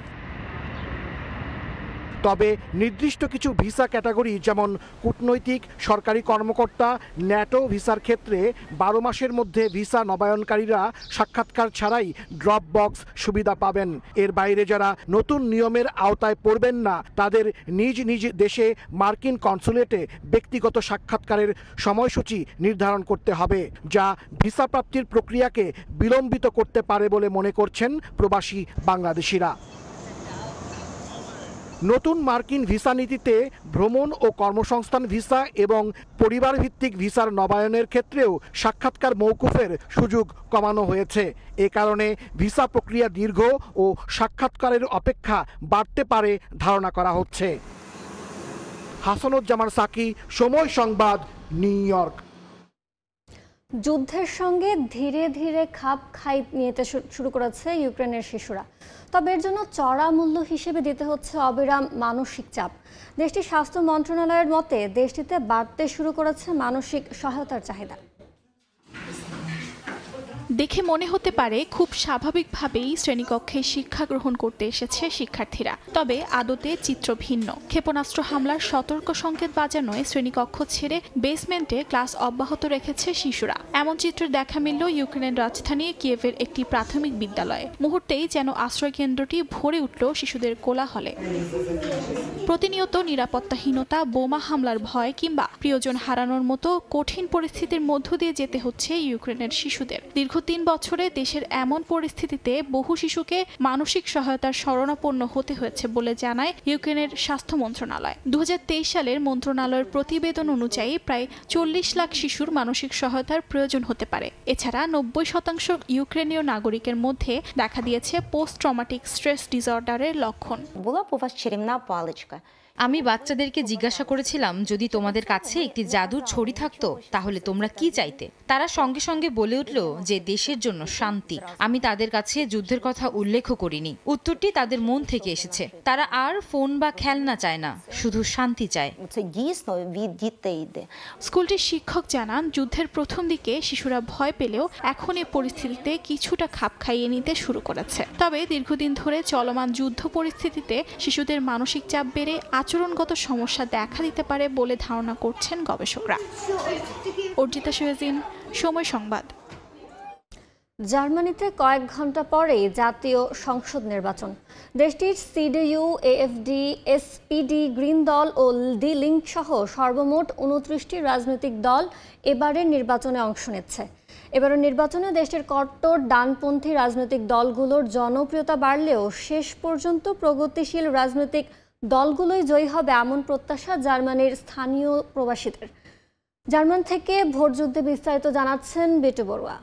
তবে নির্দিষ্ট কিছু ভিসা ক্যাটাগরি যেমন কূটনৈতিক, সরকারি কর্মকর্তা, ন্যাটো ভিসার ক্ষেত্রে 12 মাসের মধ্যে ভিসা নবায়নকারীরা সাক্ষাৎকার ছাড়াই ড্রপ বক্স সুবিধা পাবেন। এর বাইরে যারা নতুন নিয়মের আওতায় পড়বেন না তাদের নিজ নিজ দেশে মার্কিন কনসুলেটে ব্যক্তিগত সাক্ষাৎকারের সময়সূচি নির্ধারণ করতে হবে, যা ভিসা প্রাপ্তির প্রক্রিয়াকে বিলম্বিত করতে পারে বলে মনে করছেন প্রবাসী বাংলাদেশিরা। নতুন মার্কিন ভিসা নীতিতে ভ্রমণ ও কর্মসংস্থান ভিসা এবং পরিবার ভিত্তিক ভিসার নবায়নের ক্ষেত্রেও সাক্ষাৎকার মওকুফের সুযোগ কমানো হয়েছে। এ কারণে ভিসা প্রক্রিয়া দীর্ঘ ও সাক্ষাৎকারের অপেক্ষা বাড়তে পারে ধারণা করা হচ্ছে। হাসানুজ্জামান সাকি, সময় সংবাদ, নিউ ইয়র্ক। যুদ্ধের সঙ্গে ধীরে ধীরে খাপ খাই নিতে শুরু করেছে ইউক্রেনের শিশুরা। তবে এর জন্য চড়া মূল্য হিসেবে দিতে হচ্ছে অবিরাম মানসিক চাপ। দেশটির স্বাস্থ্য মন্ত্রণালয়ের মতে দেশটিতে বাড়তে শুরু করেছে মানসিক সহায়তার চাহিদা। দেখে মনে হতে পারে খুব স্বাভাবিকভাবেই শ্রেণীকক্ষে শিক্ষা গ্রহণ করতে এসেছে শিক্ষার্থীরা, তবে আদতে চিত্র ভিন্ন। ক্ষেপণাস্ত্র হামলার সতর্ক সংকেত বাজানোয় শ্রেণীকক্ষ ছেড়ে বেসমেন্টে ক্লাস অব্যাহত রেখেছে শিশুরা। এমন চিত্রের দেখা মিলল ইউক্রেনের রাজধানী কিয়েভের একটি প্রাথমিক বিদ্যালয়ে। মুহূর্তেই যেন আশ্রয় কেন্দ্রটি ভরে উঠল শিশুদের কোলাহলে। প্রতিনিয়ত নিরাপত্তাহীনতা, বোমা হামলার ভয় কিংবা প্রিয়জন হারানোর মতো কঠিন পরিস্থিতির মধ্য দিয়ে যেতে হচ্ছে ইউক্রেনের শিশুদের। দীর্ঘ 2-3 বছরে দেশের এমন পরিস্থিতিতে বহু শিশুকে মানসিক সহায়তার শরণাপন্ন হতে হয়েছে বলে জানায় ইউক্রেনের স্বাস্থ্য মন্ত্রণালয়। 2023 সালের মন্ত্রণালয়ের প্রতিবেদন অনুযায়ী প্রায় 40 লাখ শিশুর মানসিক সহায়তার প্রয়োজন হতে পারে। এছাড়া 90% ইউক্রেনীয় নাগরিকের মধ্যে দেখা দিয়েছে পোস্ট ট্রমাটিক স্ট্রেস ডিসঅর্ডারের লক্ষণ। আমি বাচ্চাদেরকে জিজ্ঞাসা করেছিলাম, যদি তোমাদের কাছে একটি জাদুর ছড়ি থাকতো তাহলে তোমরা কি চাইতে? তারা সঙ্গে সঙ্গে বলে উঠল যে দেশের জন্য শান্তি। আমি তাদের কাছে যুদ্ধের কথা উল্লেখ করিনি। উত্তরটি তাদের মন থেকে এসেছে। তারা আর ফোন বা খেলনা চায় না, শুধু শান্তি চায়। স্কুলটির শিক্ষক জানান, যুদ্ধের প্রথম দিকে শিশুরা ভয় পেলেও এখন এই পরিস্থিতিতে কিছুটা খাপ খাইয়ে নিতে শুরু করেছে। তবে দীর্ঘদিন ধরে চলমান যুদ্ধ পরিস্থিতিতে শিশুদের মানসিক চাপ বেড়ে আচরণগত সমস্যা দেখা দিতে পারে বলে ধারণা করছেন গবেষকরা। অর্জিতা শেহজিন, সময় সংবাদ। জার্মানিতে কয়েক ঘন্টা পরেই জাতীয় সংসদ নির্বাচন। দেশটির সিডিইউ, এএফডি, এসপিডি, গ্রিন দল ও ডি লিঙ্ক সহ সর্বমোট 29টি রাজনৈতিক দল এবারের নির্বাচনে অংশ নিচ্ছে। এবারের নির্বাচনে দেশটির কট্টর ডানপন্থী রাজনৈতিক দলগুলোর জনপ্রিয়তা বাড়লেও শেষ পর্যন্ত প্রগতিশীল রাজনৈতিক দলগুলোই জয়ী হবে এমন প্রত্যাশা জার্মানির স্থানীয় প্রবাসীদের। জার্মান থেকে ভোটযুদ্ধে বিস্তারিত জানাচ্ছেন বিটু বড়ুয়া।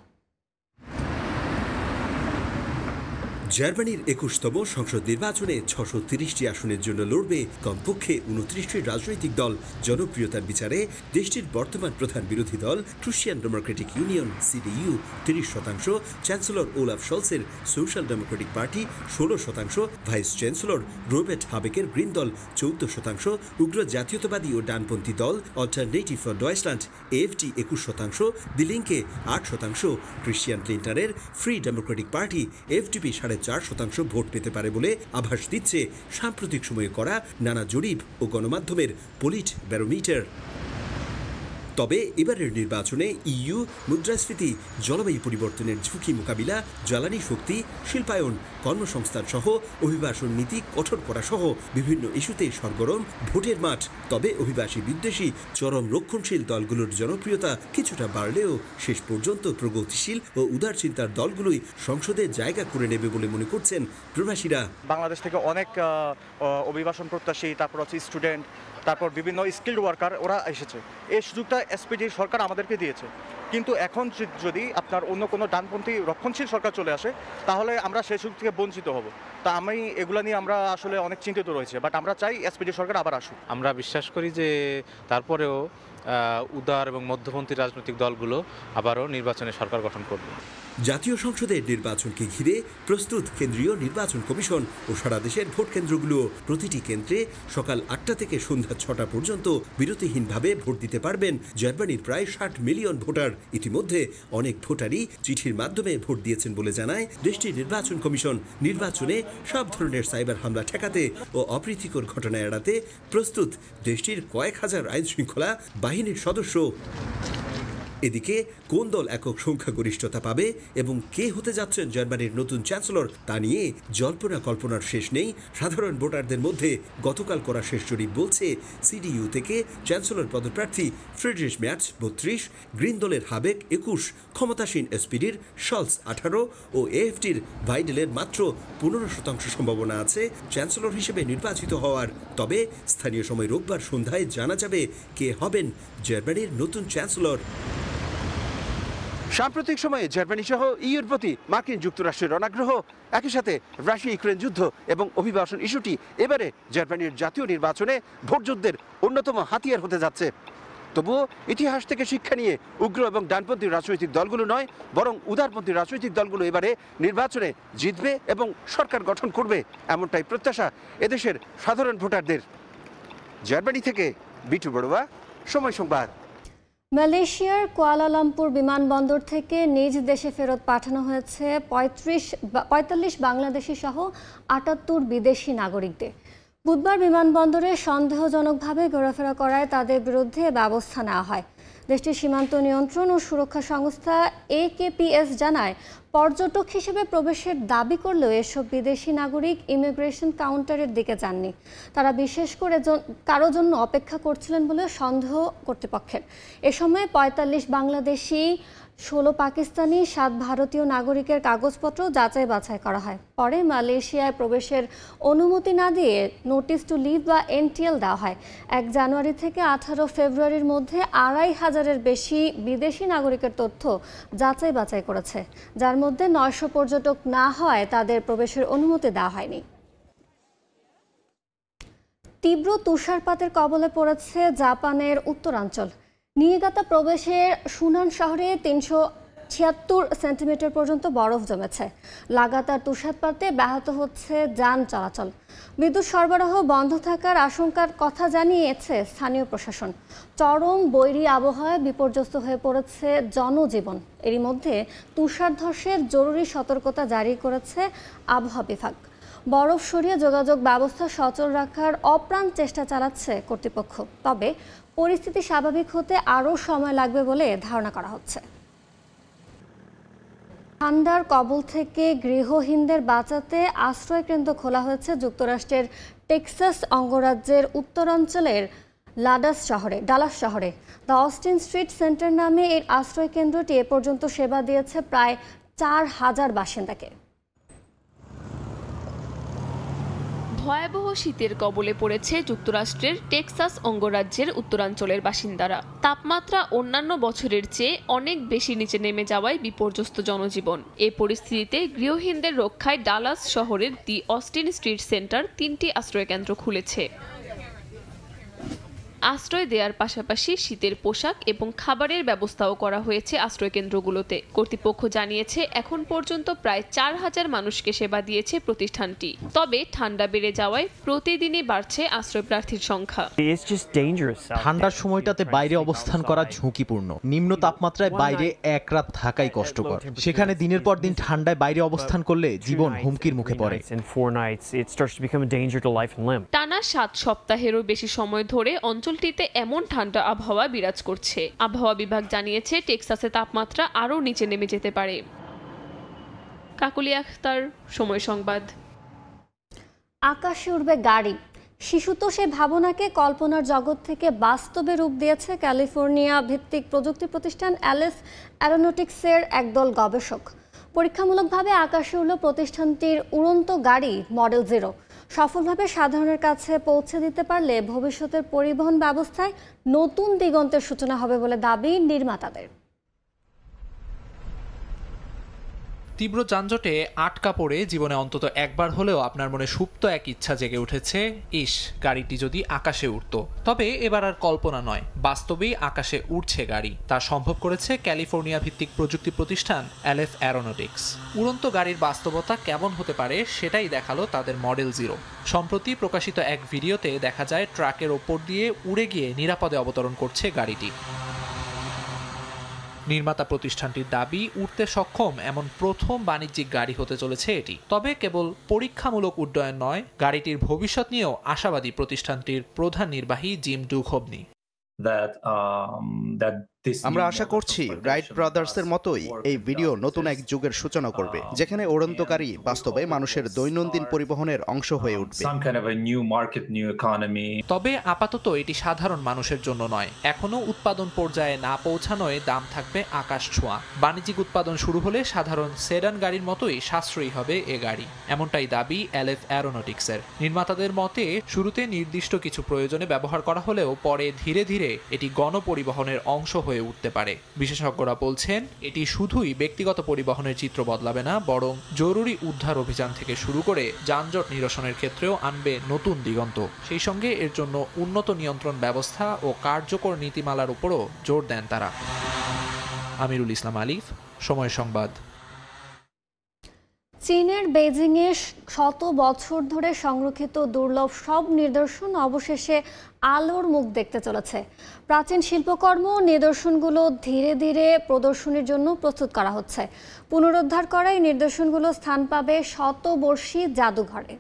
জার্মানির 21তম সংসদ নির্বাচনে 630টি আসনের জন্য লড়বে কমপক্ষে 29টি রাজনৈতিক দল। জনপ্রিয়তার বিচারে দেশটির বর্তমান প্রধান বিরোধী দল Christian democratic union CDU 30%, chancellor Olaf শলসের social democratic party 16%, vice chancellor Robert হাবেকের গ্রিন দল 14%, উগ্র জাতীয়তাবাদী ও ডানপন্থী দল alternative for Deutschland AfD 21%, Die Linke 8%, Christian ক্লিন্টনের free democratic party FDP 4% vote পেতে পারে বলে আভাস দিচ্ছে সাম্প্রতিক সময়ে করা নানা জরিপ ও গণমাধ্যমের পলিট ব্যারোমিটার। তবে এবারের নির্বাচনে ইইউ মুদ্রাস্ফীতি, জলবায়ু পরিবর্তনের ঝুঁকি মোকাবিলা, জ্বালানি শক্তি, শিল্পায়ন, কর্মসংস্থান সহ অভিবাসন নীতি কঠোর করা সহ বিভিন্ন ইস্যুতে সরগরম ভোটের মাঠ। তবে অভিবাসী বিদ্বেষী চরম রক্ষণশীল দলগুলোর জনপ্রিয়তা কিছুটা বাড়লেও শেষ পর্যন্ত প্রগতিশীল ও উদার চিন্তার দলগুলোই সংসদে জায়গা করে নেবে বলে মনে করছেন প্রবাসীরা। বাংলাদেশ থেকে অনেক অভিবাসন প্রত্যাশী, তারপর হচ্ছে স্টুডেন্ট, তারপর বিভিন্ন স্কিল্ড ওয়ার্কার ওরা এসেছে। এই সুযোগটা এসপিডি সরকার আমাদেরকে দিয়েছে। কিন্তু এখন যদি আপনার অন্য কোনো ডানপন্থী রক্ষণশীল সরকার চলে আসে তাহলে আমরা সেই সুযোগ থেকে বঞ্চিত হব। তা আমি এগুলো নিয়ে আমরা আসলে অনেক চিন্তিত রয়েছে। বাট আমরা চাই এসপিডি সরকার আবার আসুক। আমরা বিশ্বাস করি যে তারপরেও উদার এবং মধ্যপন্থী রাজনৈতিক দলগুলো আবারও নির্বাচনে সরকার গঠন করবে। জাতীয় সংসদের নির্বাচনকে ঘিরে প্রস্তুত কেন্দ্রীয় নির্বাচন কমিশন ও সারা দেশের ভোট কেন্দ্রগুলো। প্রতিটি কেন্দ্রে সকাল 8টা থেকে সন্ধ্যা 6টা পর্যন্ত বিরতিহীনভাবে ভোট দিতে পারবেন জার্মানির প্রায় 60 মিলিয়ন ভোটার। ইতিমধ্যে অনেক ভোটারই চিঠির মাধ্যমে ভোট দিয়েছেন বলে জানায় দেশটির নির্বাচন কমিশন। নির্বাচনে সব ধরনের সাইবার হামলা ঠেকাতে ও অপ্রীতিকর ঘটনা এড়াতে প্রস্তুত দেশটির কয়েক হাজার আইন শৃঙ্খলা বাহিনীর সদস্য। এদিকে কোন দল একক সংখ্যাগরিষ্ঠতা পাবে এবং কে হতে যাচ্ছেন জার্মানির নতুন চ্যান্সেলর তা নিয়ে জল্পনা কল্পনার শেষ নেই সাধারণ ভোটারদের মধ্যে। গতকাল করা শেষ জরিপ বলছে সিডিইউ থেকে চ্যান্সেলর পদপ্রার্থী ফ্রিডরিশ মের্জ 32, গ্রিন দলের হাবেক 21, ক্ষমতাসীন এসপিডির শলস 18 ও এএফডির ভাইডেলের মাত্র 15% সম্ভাবনা আছে চ্যান্সেলর হিসেবে নির্বাচিত হওয়ার। তবে স্থানীয় সময় রোববার সন্ধ্যায় জানা যাবে কে হবেন জার্মানির নতুন চ্যান্সেলর। সাম্প্রতিক সময়ে জার্মানি সহ ইউর প্রতি মার্কিন যুক্তরাষ্ট্রের অনাগ্রহ, একই সাথে রাশিয়া ইউক্রেন যুদ্ধ এবং অভিবাসন ইস্যুটি এবারে জার্মানির জাতীয় নির্বাচনে ভোটযুদ্ধের অন্যতম হাতিয়ার হতে যাচ্ছে। তবুও ইতিহাস থেকে শিক্ষা নিয়ে উগ্র এবং ডানপন্থী রাজনৈতিক দলগুলো নয়, বরং উদারপন্থী রাজনৈতিক দলগুলো এবারে নির্বাচনে জিতবে এবং সরকার গঠন করবে, এমনটাই প্রত্যাশা এদেশের সাধারণ ভোটারদের। জার্মানি থেকে বিটু বড়ুয়া, সময় সংবাদ। মালয়েশিয়ার কুয়ালালামপুর বিমানবন্দর থেকে নিজ দেশে ফেরত পাঠানো হয়েছে 45 বাংলাদেশি সহ 78 বিদেশি নাগরিকদের। বুধবার বিমানবন্দরে সন্দেহজনকভাবে ঘোরাফেরা করায় তাদের বিরুদ্ধে ব্যবস্থা নেওয়া হয়। দেশটির সীমান্ত নিয়ন্ত্রণ ও সুরক্ষা সংস্থা AKPS জানায় পর্যটক হিসেবে প্রবেশের দাবি করলেও এসব বিদেশি নাগরিক ইমিগ্রেশন কাউন্টারের দিকে যাননি। তারা বিশেষ করে কারো জন্য অপেক্ষা করছিলেন বলে সন্দেহ কর্তৃপক্ষের। এ সময় ৪৫ বাংলাদেশি, ১৬ পাকিস্তানি, ৭ ভারতীয় নাগরিকের কাগজপত্র যাচাই বাছাই করা হয়। পরে মালয়েশিয়ায় প্রবেশের অনুমতি না দিয়ে নোটিস টু লিভ বা এনটিএল দেওয়া হয়। ১ জানুয়ারি থেকে ১৮ ফেব্রুয়ারির মধ্যে ২৫০০-এর বেশি বিদেশি নাগরিকের তথ্য যাচাই বাছাই করেছে, যার মধ্যে ৯০০ পর্যটক না হয় তাদের প্রবেশের অনুমতি দেওয়া হয়নি। তীব্র তুষারপাতের কবলে পড়েছে জাপানের উত্তরাঞ্চল। নিয়েগাতা প্রবেশের সুনান শহরে ৩৭৬ সেন্টিমিটার পর্যন্ত বরফ জমেছে। লাগাতার তুষারপাতে ব্যাহত হচ্ছে যান চলাচল। বিদ্যুৎ সরবরাহ বন্ধ থাকার আশঙ্কার কথা জানিয়েছে স্থানীয় প্রশাসন। চরম বৈরী আবহাওয়ায় বিপর্যস্ত হয়ে পড়েছে জনজীবন। এরই মধ্যে তুষার ধসের জরুরি সতর্কতা জারি করেছে আবহাওয়া বিভাগ। বরফ সরিয়ে যোগাযোগ ব্যবস্থা সচল রাখার অপ্রাণ চেষ্টা চালাচ্ছে কর্তৃপক্ষ। তবে পরিস্থিতি স্বাভাবিক হতে আরও সময় লাগবে বলে ধারণা করা হচ্ছে। ঠান্ডার কবল থেকে গৃহহীনদের বাঁচাতে আশ্রয়কেন্দ্র খোলা হয়েছে যুক্তরাষ্ট্রের টেক্সাস অঙ্গরাজ্যের উত্তরাঞ্চলের ডালাস শহরে। দ্য অস্টিন স্ট্রিট সেন্টার নামে এই আশ্রয়কেন্দ্রটি এ পর্যন্ত সেবা দিয়েছে প্রায় ৪,০০০ বাসিন্দাকে। ভয়াবহ শীতের কবলে পড়েছে যুক্তরাষ্ট্রের টেক্সাস অঙ্গরাজ্যের উত্তরাঞ্চলের বাসিন্দারা। তাপমাত্রা অন্যান্য বছরের চেয়ে অনেক বেশি নিচে নেমে যাওয়ায় বিপর্যস্ত জনজীবন। এ পরিস্থিতিতে গৃহহীনদের রক্ষায় ডালাস শহরের দি অস্টিন স্ট্রিট সেন্টার ৩টি আশ্রয়কেন্দ্র খুলেছে। আশ্রয় দেওয়ার পাশাপাশি শীতের পোশাক এবং খাবারের ব্যবস্থাও করা হয়েছে আশ্রয়কেন্দ্রগুলোতে। কর্তৃপক্ষ জানিয়েছে এখন পর্যন্ত প্রায় ৪,০০০ মানুষকে সেবা দিয়েছে প্রতিষ্ঠানটি। তবে ঠান্ডা বেড়ে যাওয়ায় প্রতিদিনই বাড়ছে আশ্রয় প্রার্থীর সংখ্যা। ঠান্ডার সময়টাতে বাইরে অবস্থান করা ঝুঁকিপূর্ণ। নিম্ন তাপমাত্রায় বাইরে এক রাত থাকাই কষ্টকর। সেখানে দিনের পর দিন ঠান্ডায় বাইরে অবস্থান করলে জীবন হুমকির মুখে পড়ে। টানা ৭ সপ্তাহেরও বেশি সময় ধরে অঞ্চলটিতে এমন ঠান্ডা আবহাওয়া বিরাজ করছে। আবহাওয়া বিভাগ জানিয়েছে টেক্সাসে তাপমাত্রা আরও নিচে নেমে যেতে পারে। কাকলি আখতার, সময় সংবাদ। আকাশে উড়বে গাড়ি, শিশুতোষে ভাবনাকে কল্পনার জগৎ থেকে বাস্তবে রূপ দিয়েছে ক্যালিফোর্নিয়া ভিত্তিক প্রযুক্তি প্রতিষ্ঠান অ্যালেস অ্যারোনটিক্সের একদল গবেষক। পরীক্ষামূলকভাবে আকাশে উড়ল প্রতিষ্ঠানটির উড়ন্ত গাড়ি মডেল 0। সফলভাবে সাধারণের কাছে পৌঁছে দিতে পারলে ভবিষ্যতের পরিবহন ব্যবস্থায় নতুন দিগন্তের সূচনা হবে বলে দাবি নির্মাতাদের। তীব্র যানজটে আটকা পড়ে জীবনে অন্তত একবার হলেও আপনার মনে সুপ্ত এক ইচ্ছা জেগে উঠেছে, ইস গাড়িটি যদি আকাশে উড়ত। তবে এবার আর কল্পনা নয়, বাস্তবেই আকাশে উড়ছে গাড়ি। তা সম্ভব করেছে ক্যালিফোর্নিয়া ভিত্তিক প্রযুক্তি প্রতিষ্ঠান অ্যালেস অ্যারোনটিক্স। উড়ন্ত গাড়ির বাস্তবতা কেমন হতে পারে সেটাই দেখালো তাদের মডেল 0। সম্প্রতি প্রকাশিত এক ভিডিওতে দেখা যায় ট্রাকের ওপর দিয়ে উড়ে গিয়ে নিরাপদে অবতরণ করছে গাড়িটি। নির্মাতা প্রতিষ্ঠানটির দাবি, উড়তে সক্ষম এমন প্রথম বাণিজ্যিক গাড়ি হতে চলেছে এটি। তবে কেবল পরীক্ষামূলক উড্ডয়ন নয়, গাড়িটির ভবিষ্যৎ নিয়েও আশাবাদী প্রতিষ্ঠানটির প্রধান নির্বাহী জিম ডুখোভনি। আমরা আশা করছি রাইট ব্রাদার্সের মতোই এই ভিডিও নতুন এক যুগের সূচনা করবে, যেখানে উড়ন্তকারী বাস্তবে মানুষের দৈনন্দিন পরিবহনের অংশ হয়ে উঠবে। তবে আপাতত এটি সাধারণ মানুষের জন্য নয়। এখনো উৎপাদন পর্যায়ে না পৌঁছানোয় দাম থাকবে আকাশ ছোঁয়া। বাণিজ্যিক উৎপাদন শুরু হলে সাধারণ সেডান গাড়ির মতোই সাশ্রয়ী হবে এ গাড়ি, এমনটাই দাবি অ্যালেস অ্যারোনটিক্সের। নির্মাতাদের মতে শুরুতে নির্দিষ্ট কিছু প্রয়োজনে ব্যবহার করা হলেও পরে ধীরে ধীরে এটি গণপরিবহনের অংশ হয়ে উঠতে পারে। বিশেষজ্ঞরা বলছেন এটি শুধুই ব্যক্তিগত পরিবহনের চিত্র বদলাবে না, বরং জরুরি উদ্ধার অভিযান থেকে শুরু করে যানজট নিরসনের ক্ষেত্রেও আনবে নতুন দিগন্ত। সেই সঙ্গে এর জন্য উন্নত নিয়ন্ত্রণ ব্যবস্থা ও কার্যকর নীতিমালার উপরও জোর দেন তারা। আমিরুল ইসলাম আলিফ, সময় সংবাদ। চীনের বেজিংয়ে শত বছর ধরে সংরক্ষিত দুর্লভ সব নিদর্শন অবশেষে আলোর মুখ দেখতে চলেছে। প্রাচীন শিল্পকর্ম নিদর্শনগুলো ধীরে ধীরে প্রদর্শনীর জন্য প্রস্তুত করা হচ্ছে। পুনরুদ্ধার করা এই নিদর্শনগুলো স্থান পাবে শতবর্ষী জাদুঘরে।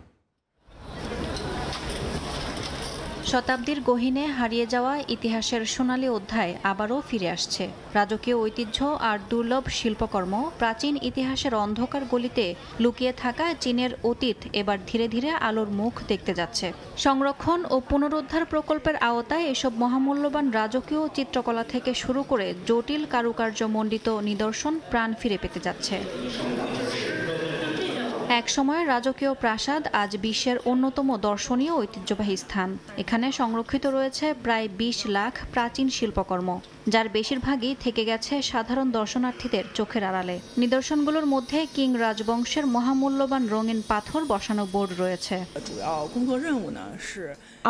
শতাব্দীর গহীনে হারিয়ে যাওয়া ইতিহাসের সোনালী অধ্যায় আবারও ফিরে আসছে। রাজকীয় ঐতিহ্য আর দুর্লভ শিল্পকর্ম, প্রাচীন ইতিহাসের অন্ধকার গলিতে লুকিয়ে থাকা চীনের অতীত এবার ধীরে ধীরে আলোর মুখ দেখতে যাচ্ছে। সংরক্ষণ ও পুনরুদ্ধার প্রকল্পের আওতায় এসব মহামূল্যবান রাজকীয় চিত্রকলা থেকে শুরু করে জটিল কারুকার্য মণ্ডিত নিদর্শন প্রাণ ফিরে পেতে যাচ্ছে। একসময় রাজকীয় প্রাসাদ আজ বিশ্বের অন্যতম দর্শনীয় ঐতিহ্যবাহী স্থান। এখানে সংরক্ষিত রয়েছে প্রায় 20 লাখ প্রাচীন শিল্পকর্ম, যার বেশিরভাগই থেকে গেছে সাধারণ দর্শনার্থীদের চোখের আড়ালে। নিদর্শনগুলোর মধ্যে কিং রাজবংশের মহামূল্যবান রঙিন পাথর বসানো বোর্ড রয়েছে।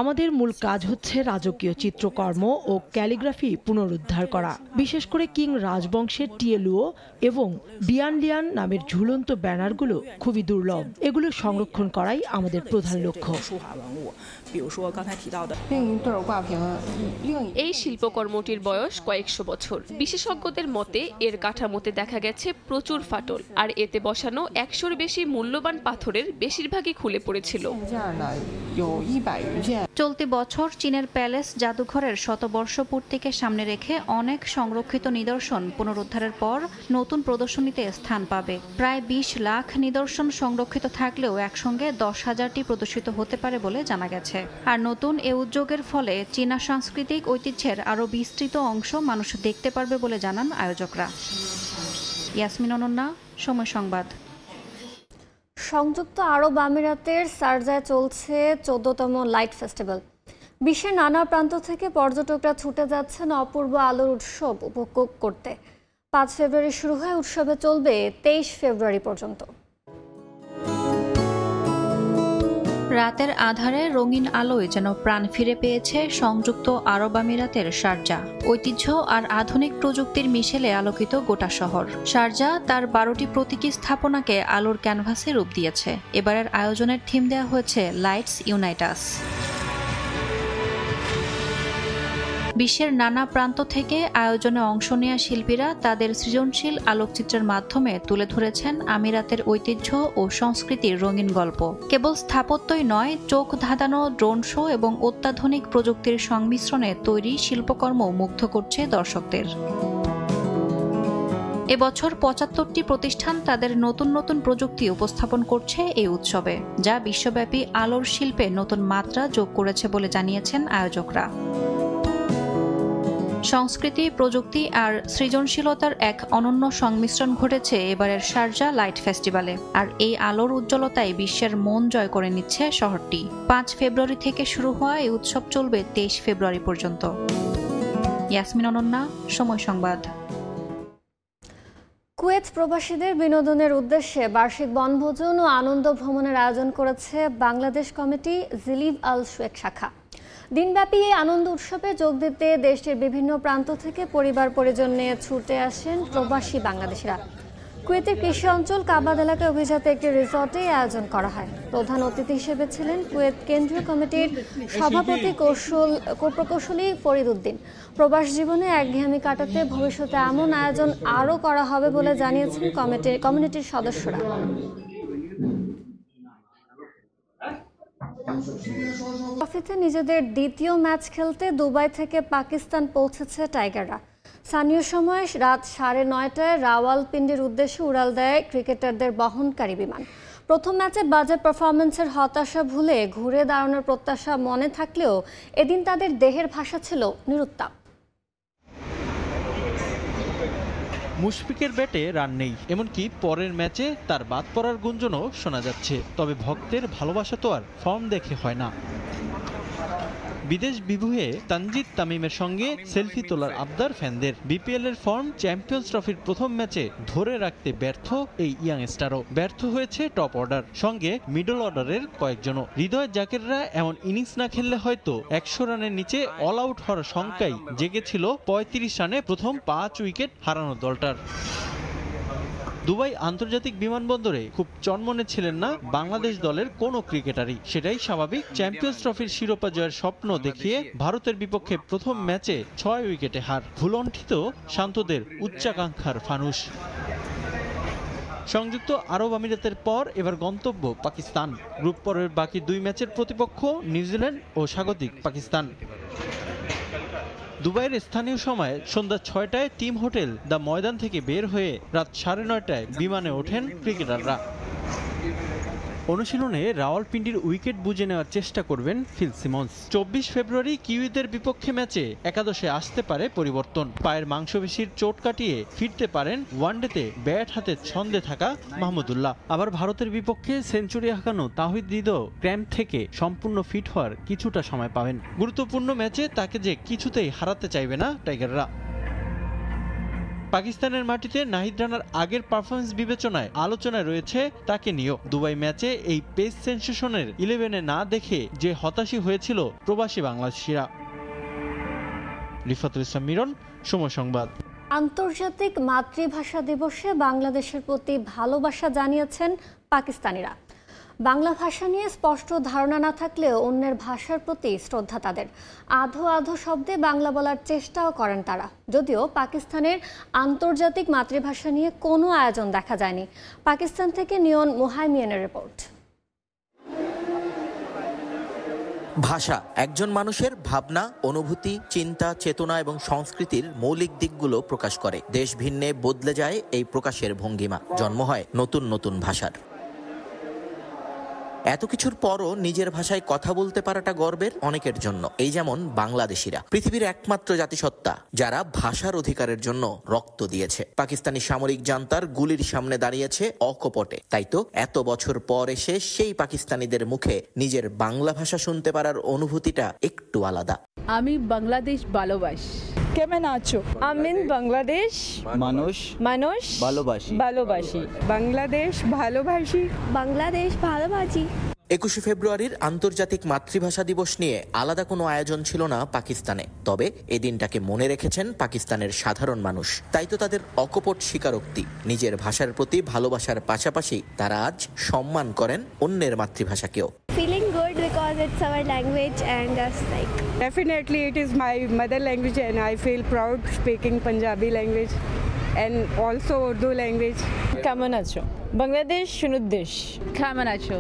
আমাদের মূল কাজ হচ্ছে রাজকীয় চিত্রকর্ম ও ক্যালিগ্রাফি পুনরুদ্ধার করা। বিশেষ করে কিং রাজবংশের টিয়েলুও এবং বিয়ানলিয়ান নামের ঝুলন্ত ব্যানারগুলো খুবই দুর্লভ। এগুলো সংরক্ষণ করাই আমাদের প্রধান লক্ষ্য। এই শিল্পকর্মটির বয়স কয়েকশো বছর। বিশেষজ্ঞদের মতে এর কাঠামোতে দেখা গেছে প্রচুর ফাটল, আর এতে বসানো 100-র বেশি মূল্যবান পাথরের বেশিরভাগই খুলে পড়েছিল। চলতি বছর চীনের প্যালেস জাদুঘরের শতবর্ষ পূর্তিকে সামনে রেখে অনেক সংরক্ষিত নিদর্শন পুনরুদ্ধারের পর নতুন প্রদর্শনীতে স্থান পাবে। প্রায় 20 লাখ নিদর্শন সংরক্ষিত থাকলেও একসঙ্গে 10,000টি প্রদর্শিত হতে পারে বলে জানা গেছে। আর নতুন এ উদ্যোগের ফলে চীনা সাংস্কৃতিক ঐতিহ্যের আরও বিস্তৃত অংশ মানুষ দেখতে পারবে বলে জানান আয়োজকরা। ইয়াসমিন অনন্যা, সময় সংবাদ। সংযুক্ত আরব আমিরাতের শারজায় চলছে 14তম লাইট ফেস্টিভ্যাল। বিশ্বের নানা প্রান্ত থেকে পর্যটকরা ছুটে যাচ্ছেন অপূর্ব আলোর উৎসব উপভোগ করতে। 5 ফেব্রুয়ারি শুরু হয়, উৎসবে চলবে 23 ফেব্রুয়ারি পর্যন্ত। রাতের আধারে রঙিন আলোয় যেন প্রাণ ফিরে পেয়েছে সংযুক্ত আরব আমিরাতের শারজা। ঐতিহ্য আর আধুনিক প্রযুক্তির মিশেলে আলোকিত গোটা শহর। শারজা তার 12টি প্রতীকী স্থাপনাকে আলোর ক্যানভাসে রূপ দিয়েছে। এবারের আয়োজনের থিম দেওয়া হয়েছে লাইটস ইউনাইট আস। বিশ্বের নানা প্রান্ত থেকে আয়োজনে অংশ নেওয়া শিল্পীরা তাদের সৃজনশীল আলোকচিত্রের মাধ্যমে তুলে ধরেছেন আমিরাতের ঐতিহ্য ও সংস্কৃতির রঙিন গল্প। কেবল স্থাপত্যই নয়, চোখ ধাঁধানো ড্রোন শো এবং অত্যাধুনিক প্রযুক্তির সংমিশ্রণে তৈরি শিল্পকর্ম মুগ্ধ করছে দর্শকদের। এবছর 75টি প্রতিষ্ঠান তাদের নতুন নতুন প্রযুক্তি উপস্থাপন করছে এই উৎসবে, যা বিশ্বব্যাপী আলোর শিল্পে নতুন মাত্রা যোগ করেছে বলে জানিয়েছেন আয়োজকরা। সংস্কৃতি, প্রযুক্তি আর সৃজনশীলতার এক অনন্য সংমিশ্রণ ঘটেছে এবারের শারজা লাইট ফেস্টিভ্যালে। আর এই আলোর উজ্জ্বলতায় বিশ্বের মন জয় করে নিচ্ছে শহরটি। 5 ফেব্রুয়ারি থেকে শুরু হওয়া এই উৎসব চলবে 23 ফেব্রুয়ারি পর্যন্ত। ইয়াসমিন অনন্যা, সময় সংবাদ। কুয়েত প্রবাসীদের বিনোদনের উদ্দেশ্যে বার্ষিক বনভোজন ও আনন্দ ভ্রমণের আয়োজন করেছে বাংলাদেশ কমিটি জিলিভ আল শেখ শাখা। দিনব্যাপী এই আনন্দ উৎসবে যোগ দিতে দেশটির বিভিন্ন প্রান্ত থেকে পরিবার পরিজন নিয়ে ছুটে আসেন প্রবাসী বাংলাদেশিরা। কুয়েতের কৃষি অঞ্চল কাবাদ এলাকায় অভিজাত একটি রিসর্টে আয়োজন করা হয়। প্রধান অতিথি হিসেবে ছিলেন কুয়েত কেন্দ্রীয় কমিটির সভাপতি প্রকৌশলী ফরিদ উদ্দিন। প্রবাস জীবনে একঘেয়েমি কাটাতে ভবিষ্যতে এমন আয়োজন আরও করা হবে বলে জানিয়েছেন কমিটির সদস্যরা। ট্রফিতে নিজেদের দ্বিতীয় ম্যাচ খেলতে দুবাই থেকে পাকিস্তান পৌঁছেছে টাইগাররা। স্থানীয় সময় রাত 9:30টায় রাওয়ালপিন্ডির উদ্দেশ্যে উড়াল দেয় ক্রিকেটারদের বহনকারী বিমান। প্রথম ম্যাচে বাজে পারফরমেন্সের হতাশা ভুলে ঘুরে দাঁড়ানোর প্রত্যাশা মনে থাকলেও এদিন তাদের দেহের ভাষা ছিল নিরুত্তাপ। মুশফিকের ব্যাটে রান নেই, এমনকি পরের ম্যাচে তার বাদ পড়ার গুঞ্জনও শোনা যাচ্ছে। তবে ভক্তের ভালোবাসা তো আর ফর্ম দেখে হয় না। বিদেশ বিভুঁয়ে তানজিদ তামিমের সঙ্গে সেলফি তোলার আবদার ফ্যানদের। বিপিএল এর ফর্ম চ্যাম্পিয়ন্স ট্রফির প্রথম ম্যাচে ধরে রাখতে ব্যর্থ এই ইয়াংস্টারও। ব্যর্থ হয়েছে টপ অর্ডার, সঙ্গে মিডল অর্ডারের কয়েকজনও। হৃদয় জাকেররা এমন ইনিংস না খেললে হয়তো 100 রানের নিচে অল আউট হওয়ার শঙ্কাই জেগেছিল 35 রানে প্রথম 5 উইকেট হারানো দলটার। দুবাই আন্তর্জাতিক বিমানবন্দরে খুব চনমনে ছিলেন না বাংলাদেশ দলের কোনো ক্রিকেটারই। সেটাই স্বাভাবিক। চ্যাম্পিয়ন্স ট্রফির শিরোপা জয়ের স্বপ্ন দেখিয়ে ভারতের বিপক্ষে প্রথম ম্যাচে 6 উইকেটে হার। ভুলণ্ঠিত শান্তদের উচ্চাকাঙ্ক্ষার ফানুস। সংযুক্ত আরব আমিরাতের পর এবার গন্তব্য পাকিস্তান। গ্রুপ পর্বের বাকি 2 ম্যাচের প্রতিপক্ষ নিউজিল্যান্ড ও স্বাগতিক পাকিস্তান। দুবাইয়ের স্থানীয় সময় সন্ধ্যা 6টায় টিম হোটেল দ্য ময়দান থেকে বের হয়ে রাত 9:30টায় বিমানে ওঠেন ক্রিকেটাররা। অনুশীলনে রাওয়ালপিন্ডির উইকেট বুঝে নেওয়ার চেষ্টা করবেন ফিল সিমন্স। 24 ফেব্রুয়ারি কিউইদের বিপক্ষে ম্যাচে একাদশে আসতে পারে পরিবর্তন। পায়ের মাংসপেশির চোট কাটিয়ে ফিরতে পারেন ওয়ানডেতে ব্যাট হাতে ছন্দে থাকা মাহমুদুল্লাহ। আবার ভারতের বিপক্ষে সেঞ্চুরি হাঁকানো তাহিদ হৃদয় ক্র্যাম্প থেকে সম্পূর্ণ ফিট হওয়ার কিছুটা সময় পাবেন। গুরুত্বপূর্ণ ম্যাচে তাকে যে কিছুতেই হারাতে চাইবে না টাইগাররা। পাকিস্তানের মাটিতে নাহিদ রানার আগের পারফরমেন্স বিবেচনায় আলোচনায় রয়েছে তাকে নিয়েও। দুবাই ম্যাচে এই পেস সেনসেশনের 11-এ না দেখে যে হতাশই হয়েছিল প্রবাসী বাংলাদেশিরা। রিফাতুল ইসলাম মিরন, সময় সংবাদ। আন্তর্জাতিক মাতৃভাষা দিবসে বাংলাদেশের প্রতি ভালোবাসা জানিয়েছেন পাকিস্তানিরা। বাংলা ভাষা নিয়ে স্পষ্ট ধারণা না থাকলেও অন্যের ভাষার প্রতি শ্রদ্ধা তাদের। আধো আধো শব্দে বাংলা বলার চেষ্টাও করেন তারা। যদিও পাকিস্তানের আন্তর্জাতিক মাতৃভাষা নিয়ে কোনো আয়োজন দেখা যায়নি। পাকিস্তান থেকে নিয়ন মুহাইমিনের রিপোর্ট। ভাষা একজন মানুষের ভাবনা, অনুভূতি, চিন্তা, চেতনা এবং সংস্কৃতির মৌলিক দিকগুলো প্রকাশ করে। দেশ ভিন্নে বদলে যায় এই প্রকাশের ভঙ্গিমা, জন্ম হয় নতুন নতুন ভাষার। এত কিছুর পরও নিজের ভাষায় কথা বলতে পারাটা গর্বের অনেকের জন্য। এই যেমন বাংলাদেশিরা, পৃথিবীর একমাত্র জাতিসত্তা যারা ভাষার অধিকারের জন্য রক্ত দিয়েছে। পাকিস্তানি সামরিক জান্তার গুলির সামনে দাঁড়িয়েছে অকপটে। তাই তো এত বছর পর এসে সেই পাকিস্তানিদের মুখে নিজের বাংলা ভাষা শুনতে পারার অনুভূতিটা একটু আলাদা। আমি বাংলাদেশ ভালোবাসি। কেমন আছো? আমি বাংলাদেশ মানুষ ভালোবাসি। বাংলাদেশ ভালোবাসি। বাংলাদেশ ভালোবাসি। 21শে ফেব্রুয়ারির আন্তর্জাতিক মাতৃভাষা দিবস নিয়ে আলাদা কোনো আয়োজন ছিল না পাকিস্তানে। তবে এই দিনটাকে মনে রেখেছেন পাকিস্তানের সাধারণ মানুষ। তাই তো তাদের অকপট স্বীকারোক্তি। নিজের ভাষার প্রতি ভালোবাসার পাশাপাশি তারা আজ সম্মান করেন অন্যের মাতৃভাষাকেও। Feeling good because it's our language and just like Definitely it is my mother language and I feel proud speaking Punjabi language and also Urdu language. কেমন আছো? বাংলাদেশ সুন্দর দেশ। কেমন আছো?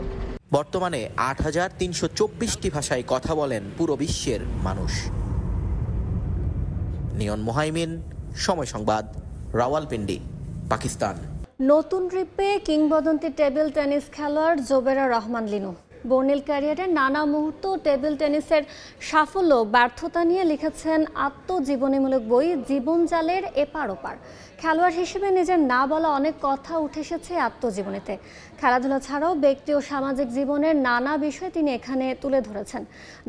বর্তমানে ৮৩২৪টি ভাষায় কথা বলেন পুরো বিশ্বের মানুষ। নিয়ন মুহাইমিন, সময় সংবাদ, রাওয়ালপিন্ডি, পাকিস্তান। নতুন ট্রিপে কিংবদন্তি টেবিল টেনিস খেলোয়াড় জোবেরা রহমান লিনু। বর্ণিল ক্যারিয়ারের নানা মুহূর্ত, টেবিল টেনিসের সাফল্য, ব্যর্থতা নিয়ে লিখেছেন আত্মজীবনীমূলক বই জীবনজালের এপার ওপার। খেলোয়াড় হিসেবে নিজের না বলা অনেক কথা উঠে এসেছে আত্মজীবনীতে। খেলাধুলা ছাড়াও ব্যক্তি ও সামাজিক জীবনের নানা বিষয় তিনি এখানে তুলে ধরেছেন।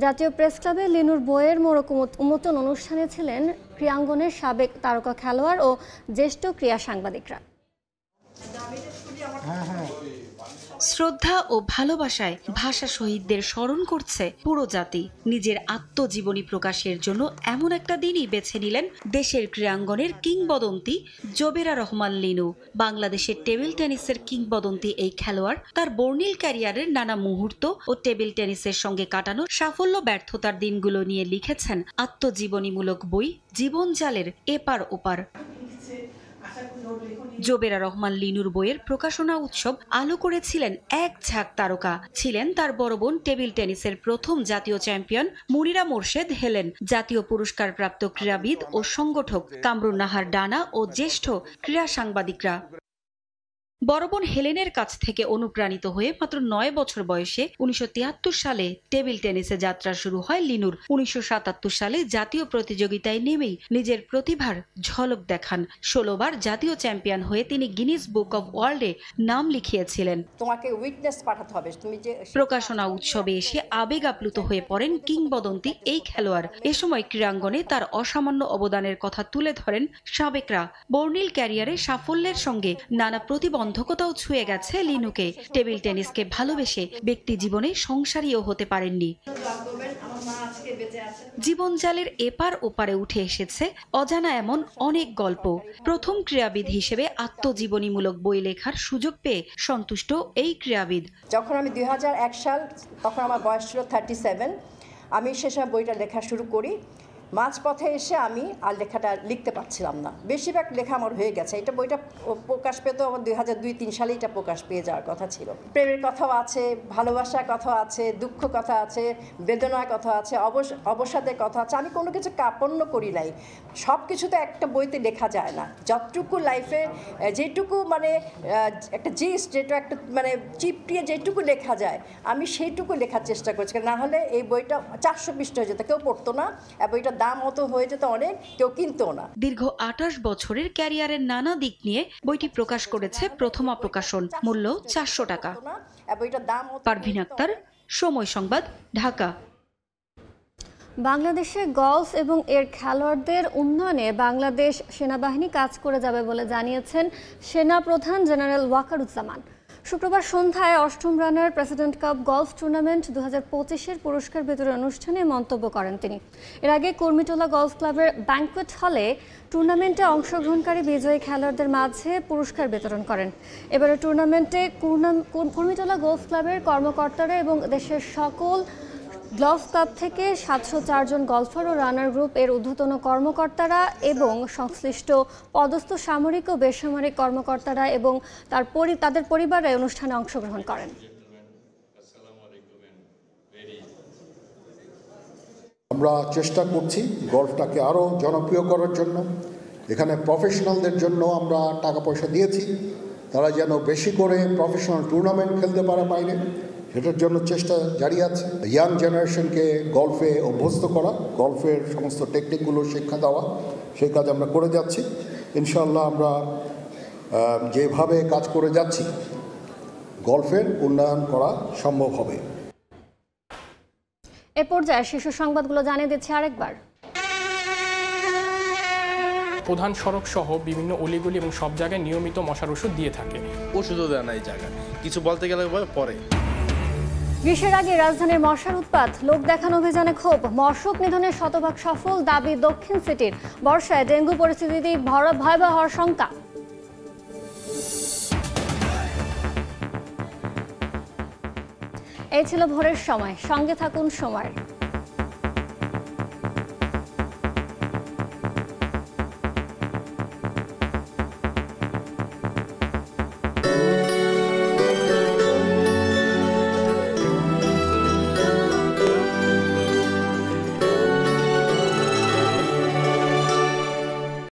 জাতীয় প্রেস ক্লাবে লিনুর বইয়ের মোড়ক উন্মোচন অনুষ্ঠানে ছিলেন ক্রীড়াঙ্গনের সাবেক তারকা খেলোয়াড় ও জ্যেষ্ঠ ক্রীড়া সাংবাদিকরা। শ্রদ্ধা ও ভালোবাসায় ভাষা শহীদদের স্মরণ করছে পুরো জাতি। নিজের আত্মজীবনী প্রকাশের জন্য এমন একটা দিনই বেছে নিলেন দেশের ক্রীড়াঙ্গনের কিংবদন্তি জোবেরা রহমান লিনু। বাংলাদেশের টেবিল টেনিসের কিংবদন্তি এই খেলোয়াড় তার বর্ণিল ক্যারিয়ারের নানা মুহূর্ত ও টেবিল টেনিসের সঙ্গে কাটানো সাফল্য ব্যর্থতার দিনগুলো নিয়ে লিখেছেন আত্মজীবনীমূলক বই জীবনজালের এপার ওপার। জোবেরা রহমান লিনুর বইয়ের প্রকাশনা উৎসব আলো করেছিলেন এক ঝাঁক তারকা। ছিলেন তার বড় বোন টেবিল টেনিসের প্রথম জাতীয় চ্যাম্পিয়ন মুনিরা মোর্শেদ হেলেন, জাতীয় পুরস্কারপ্রাপ্ত ক্রীড়াবিদ ও সংগঠক কামরুন নাহার ডানা ও জ্যেষ্ঠ ক্রীড়া সাংবাদিকরা। বড় বোন হেলেনের কাছ থেকে অনুপ্রাণিত হয়ে মাত্র 9 বছর বয়সে 1973 সালে টেবিল টেনিসে যাত্রা শুরু হয় লিনুর। 1977 সালে জাতীয় প্রতিযোগিতায় নেমেই নিজের প্রতিভার ঝলক দেখান। 16 বার জাতীয় চ্যাম্পিয়ন হয়ে তিনি গিনিস বুক অব ওয়ার্ল্ডে নাম লিখিয়েছিলেন। তোমাকে উইটনেস পাঠাতে হবে। তুমি যে প্রকাশনা উৎসবে এসে আবেগ আপ্লুত হয়ে পড়েন কিংবদন্তি এই খেলোয়াড়। এ সময় ক্রীড়াঙ্গনে তার অসামান্য অবদানের কথা তুলে ধরেন সাবেকরা। বর্ণিল ক্যারিয়ারে সাফল্যের সঙ্গে নানা প্রতিবন্ধকতাও ছুঁয়ে গেছে লিনুকে। টেবিল টেনিসকে ভালোবেসে ব্যক্তি জীবনে সংসারীও হতে পারেননি। জীবনজালের এপার ওপারে উঠে এসেছে অজানা এমন অনেক গল্প। প্রথম ক্রীড়াবিদ হিসেবে আত্মজীবনীমূলক বই লেখার সুযোগ পেয়ে সন্তুষ্ট এই ক্রীড়াবিদ। যখন আমি 2001 সাল, তখন আমার বয়স ছিল 37। আমি সে সময় বইটা লেখা শুরু করি। মাঝপথে এসে আমি আর লেখাটা লিখতে পারছিলাম না, বেশিরভাগ লেখা আমার হয়ে গেছে। এটা বইটা প্রকাশ পেত আমার 2002-03 সালে এটা প্রকাশ পেয়ে যাওয়ার কথা ছিল। প্রেমের কথাও আছে, ভালোবাসার কথা আছে, দুঃখ কথা আছে, বেদনার কথা আছে, অবসাদের কথা আছে। আমি কোনো কিছু কাপন্ন করি নাই। সব কিছু তো একটা বইতে লেখা যায় না। যতটুকু লাইফে যেটুকু মানে একটা জিস্ট, যেটা একটা মানে চিপটিয়ে যেটুকু লেখা যায় আমি সেইটুকু লেখার চেষ্টা করছি, না হলে এই বইটা 400 পৃষ্ঠা হয়ে যেত, কেউ পড়তো না। বইটার দাম অত হয়ে যেত অনেক, কেউ কিনতো না। দীর্ঘ 28 বছরের ক্যারিয়ারের নানা দিক নিয়ে বইটি প্রকাশ করেছে প্রথমা প্রকাশন, মূল্য 400 টাকা। পারভিন আক্তার, সময় সংবাদ, ঢাকা। বাংলাদেশে গলফ এবং এর খেলোয়াড়দের উন্নয়নে বাংলাদেশ সেনাবাহিনী কাজ করে যাবে বলে জানিয়েছেন সেনা প্রধান জেনারেল ওয়াকারুজ্জামান। শুক্রবার সন্ধ্যায় 8ম রানার প্রেসিডেন্ট কাপ গলফ টুর্নামেন্ট 2025-এর পুরস্কার বিতরণ অনুষ্ঠানে মন্তব্য করেন তিনি। এর আগে কুর্মিটোলা গলফ ক্লাবের ব্যাংকুয়েট হলে টুর্নামেন্টে অংশগ্রহণকারী বিজয়ী খেলোয়াড়দের মাঝে পুরস্কার বিতরণ করেন। এবারে টুর্নামেন্টে কুর্মিটোলা গলফ ক্লাবের কর্মকর্তারা এবং দেশের সকল গলফ ক্লাব থেকে 704 জন গলফার ও রানার গ্রুপ এর ঊর্ধ্বতন কর্মকর্তারা এবং সংশ্লিষ্ট পদস্থ সামরিক ও বেসামরিক কর্মকর্তারা এবং তাদের পরিবাররা অনুষ্ঠানে অংশগ্রহণ করেন। আমরা চেষ্টা করছি গলফটাকে আরও জনপ্রিয় করার জন্য। এখানে প্রফেশনালদের জন্য আমরা টাকা পয়সা দিয়েছি, তারা যেন বেশি করে প্রফেশনাল টুর্নামেন্ট খেলতে পারে বাইরে, সেটার জন্য চেষ্টা জারি আছে। ইয়াং জেনারেশনকে গলফে অভ্যস্ত করা, গলফের সমস্ত টেকনিকগুলো শিক্ষা দেওয়া, সেই কাজ আমরা করে যাচ্ছি। ইনশাআল্লাহ আমরা যেভাবে কাজ করে যাচ্ছি গলফের উন্নয়ন করা সম্ভব হবে। এ পর্যায়ে শীর্ষ সংবাদগুলো জানিয়ে দিচ্ছি আরেকবার। প্রধান সড়ক সহ বিভিন্ন অলিগলি এবং সব জায়গায় নিয়মিত মশার ওষুধ দিয়ে থাকে। ওষুধও দেয় না এই জায়গায়, কিছু বলতে গেলে পরে। গ্রীষ্মের আগে রাজধানীর মশার উৎপাত, লোক দেখানো অভিযানে ক্ষোভ, মশক নিধনে শতভাগ সফল দাবি দক্ষিণ সিটির। বর্ষায় ডেঙ্গু পরিস্থিতি ভয়াবহ হওয়ার শঙ্কা। এই ছিল ভোরের সময়, সঙ্গে থাকুন সময়ের।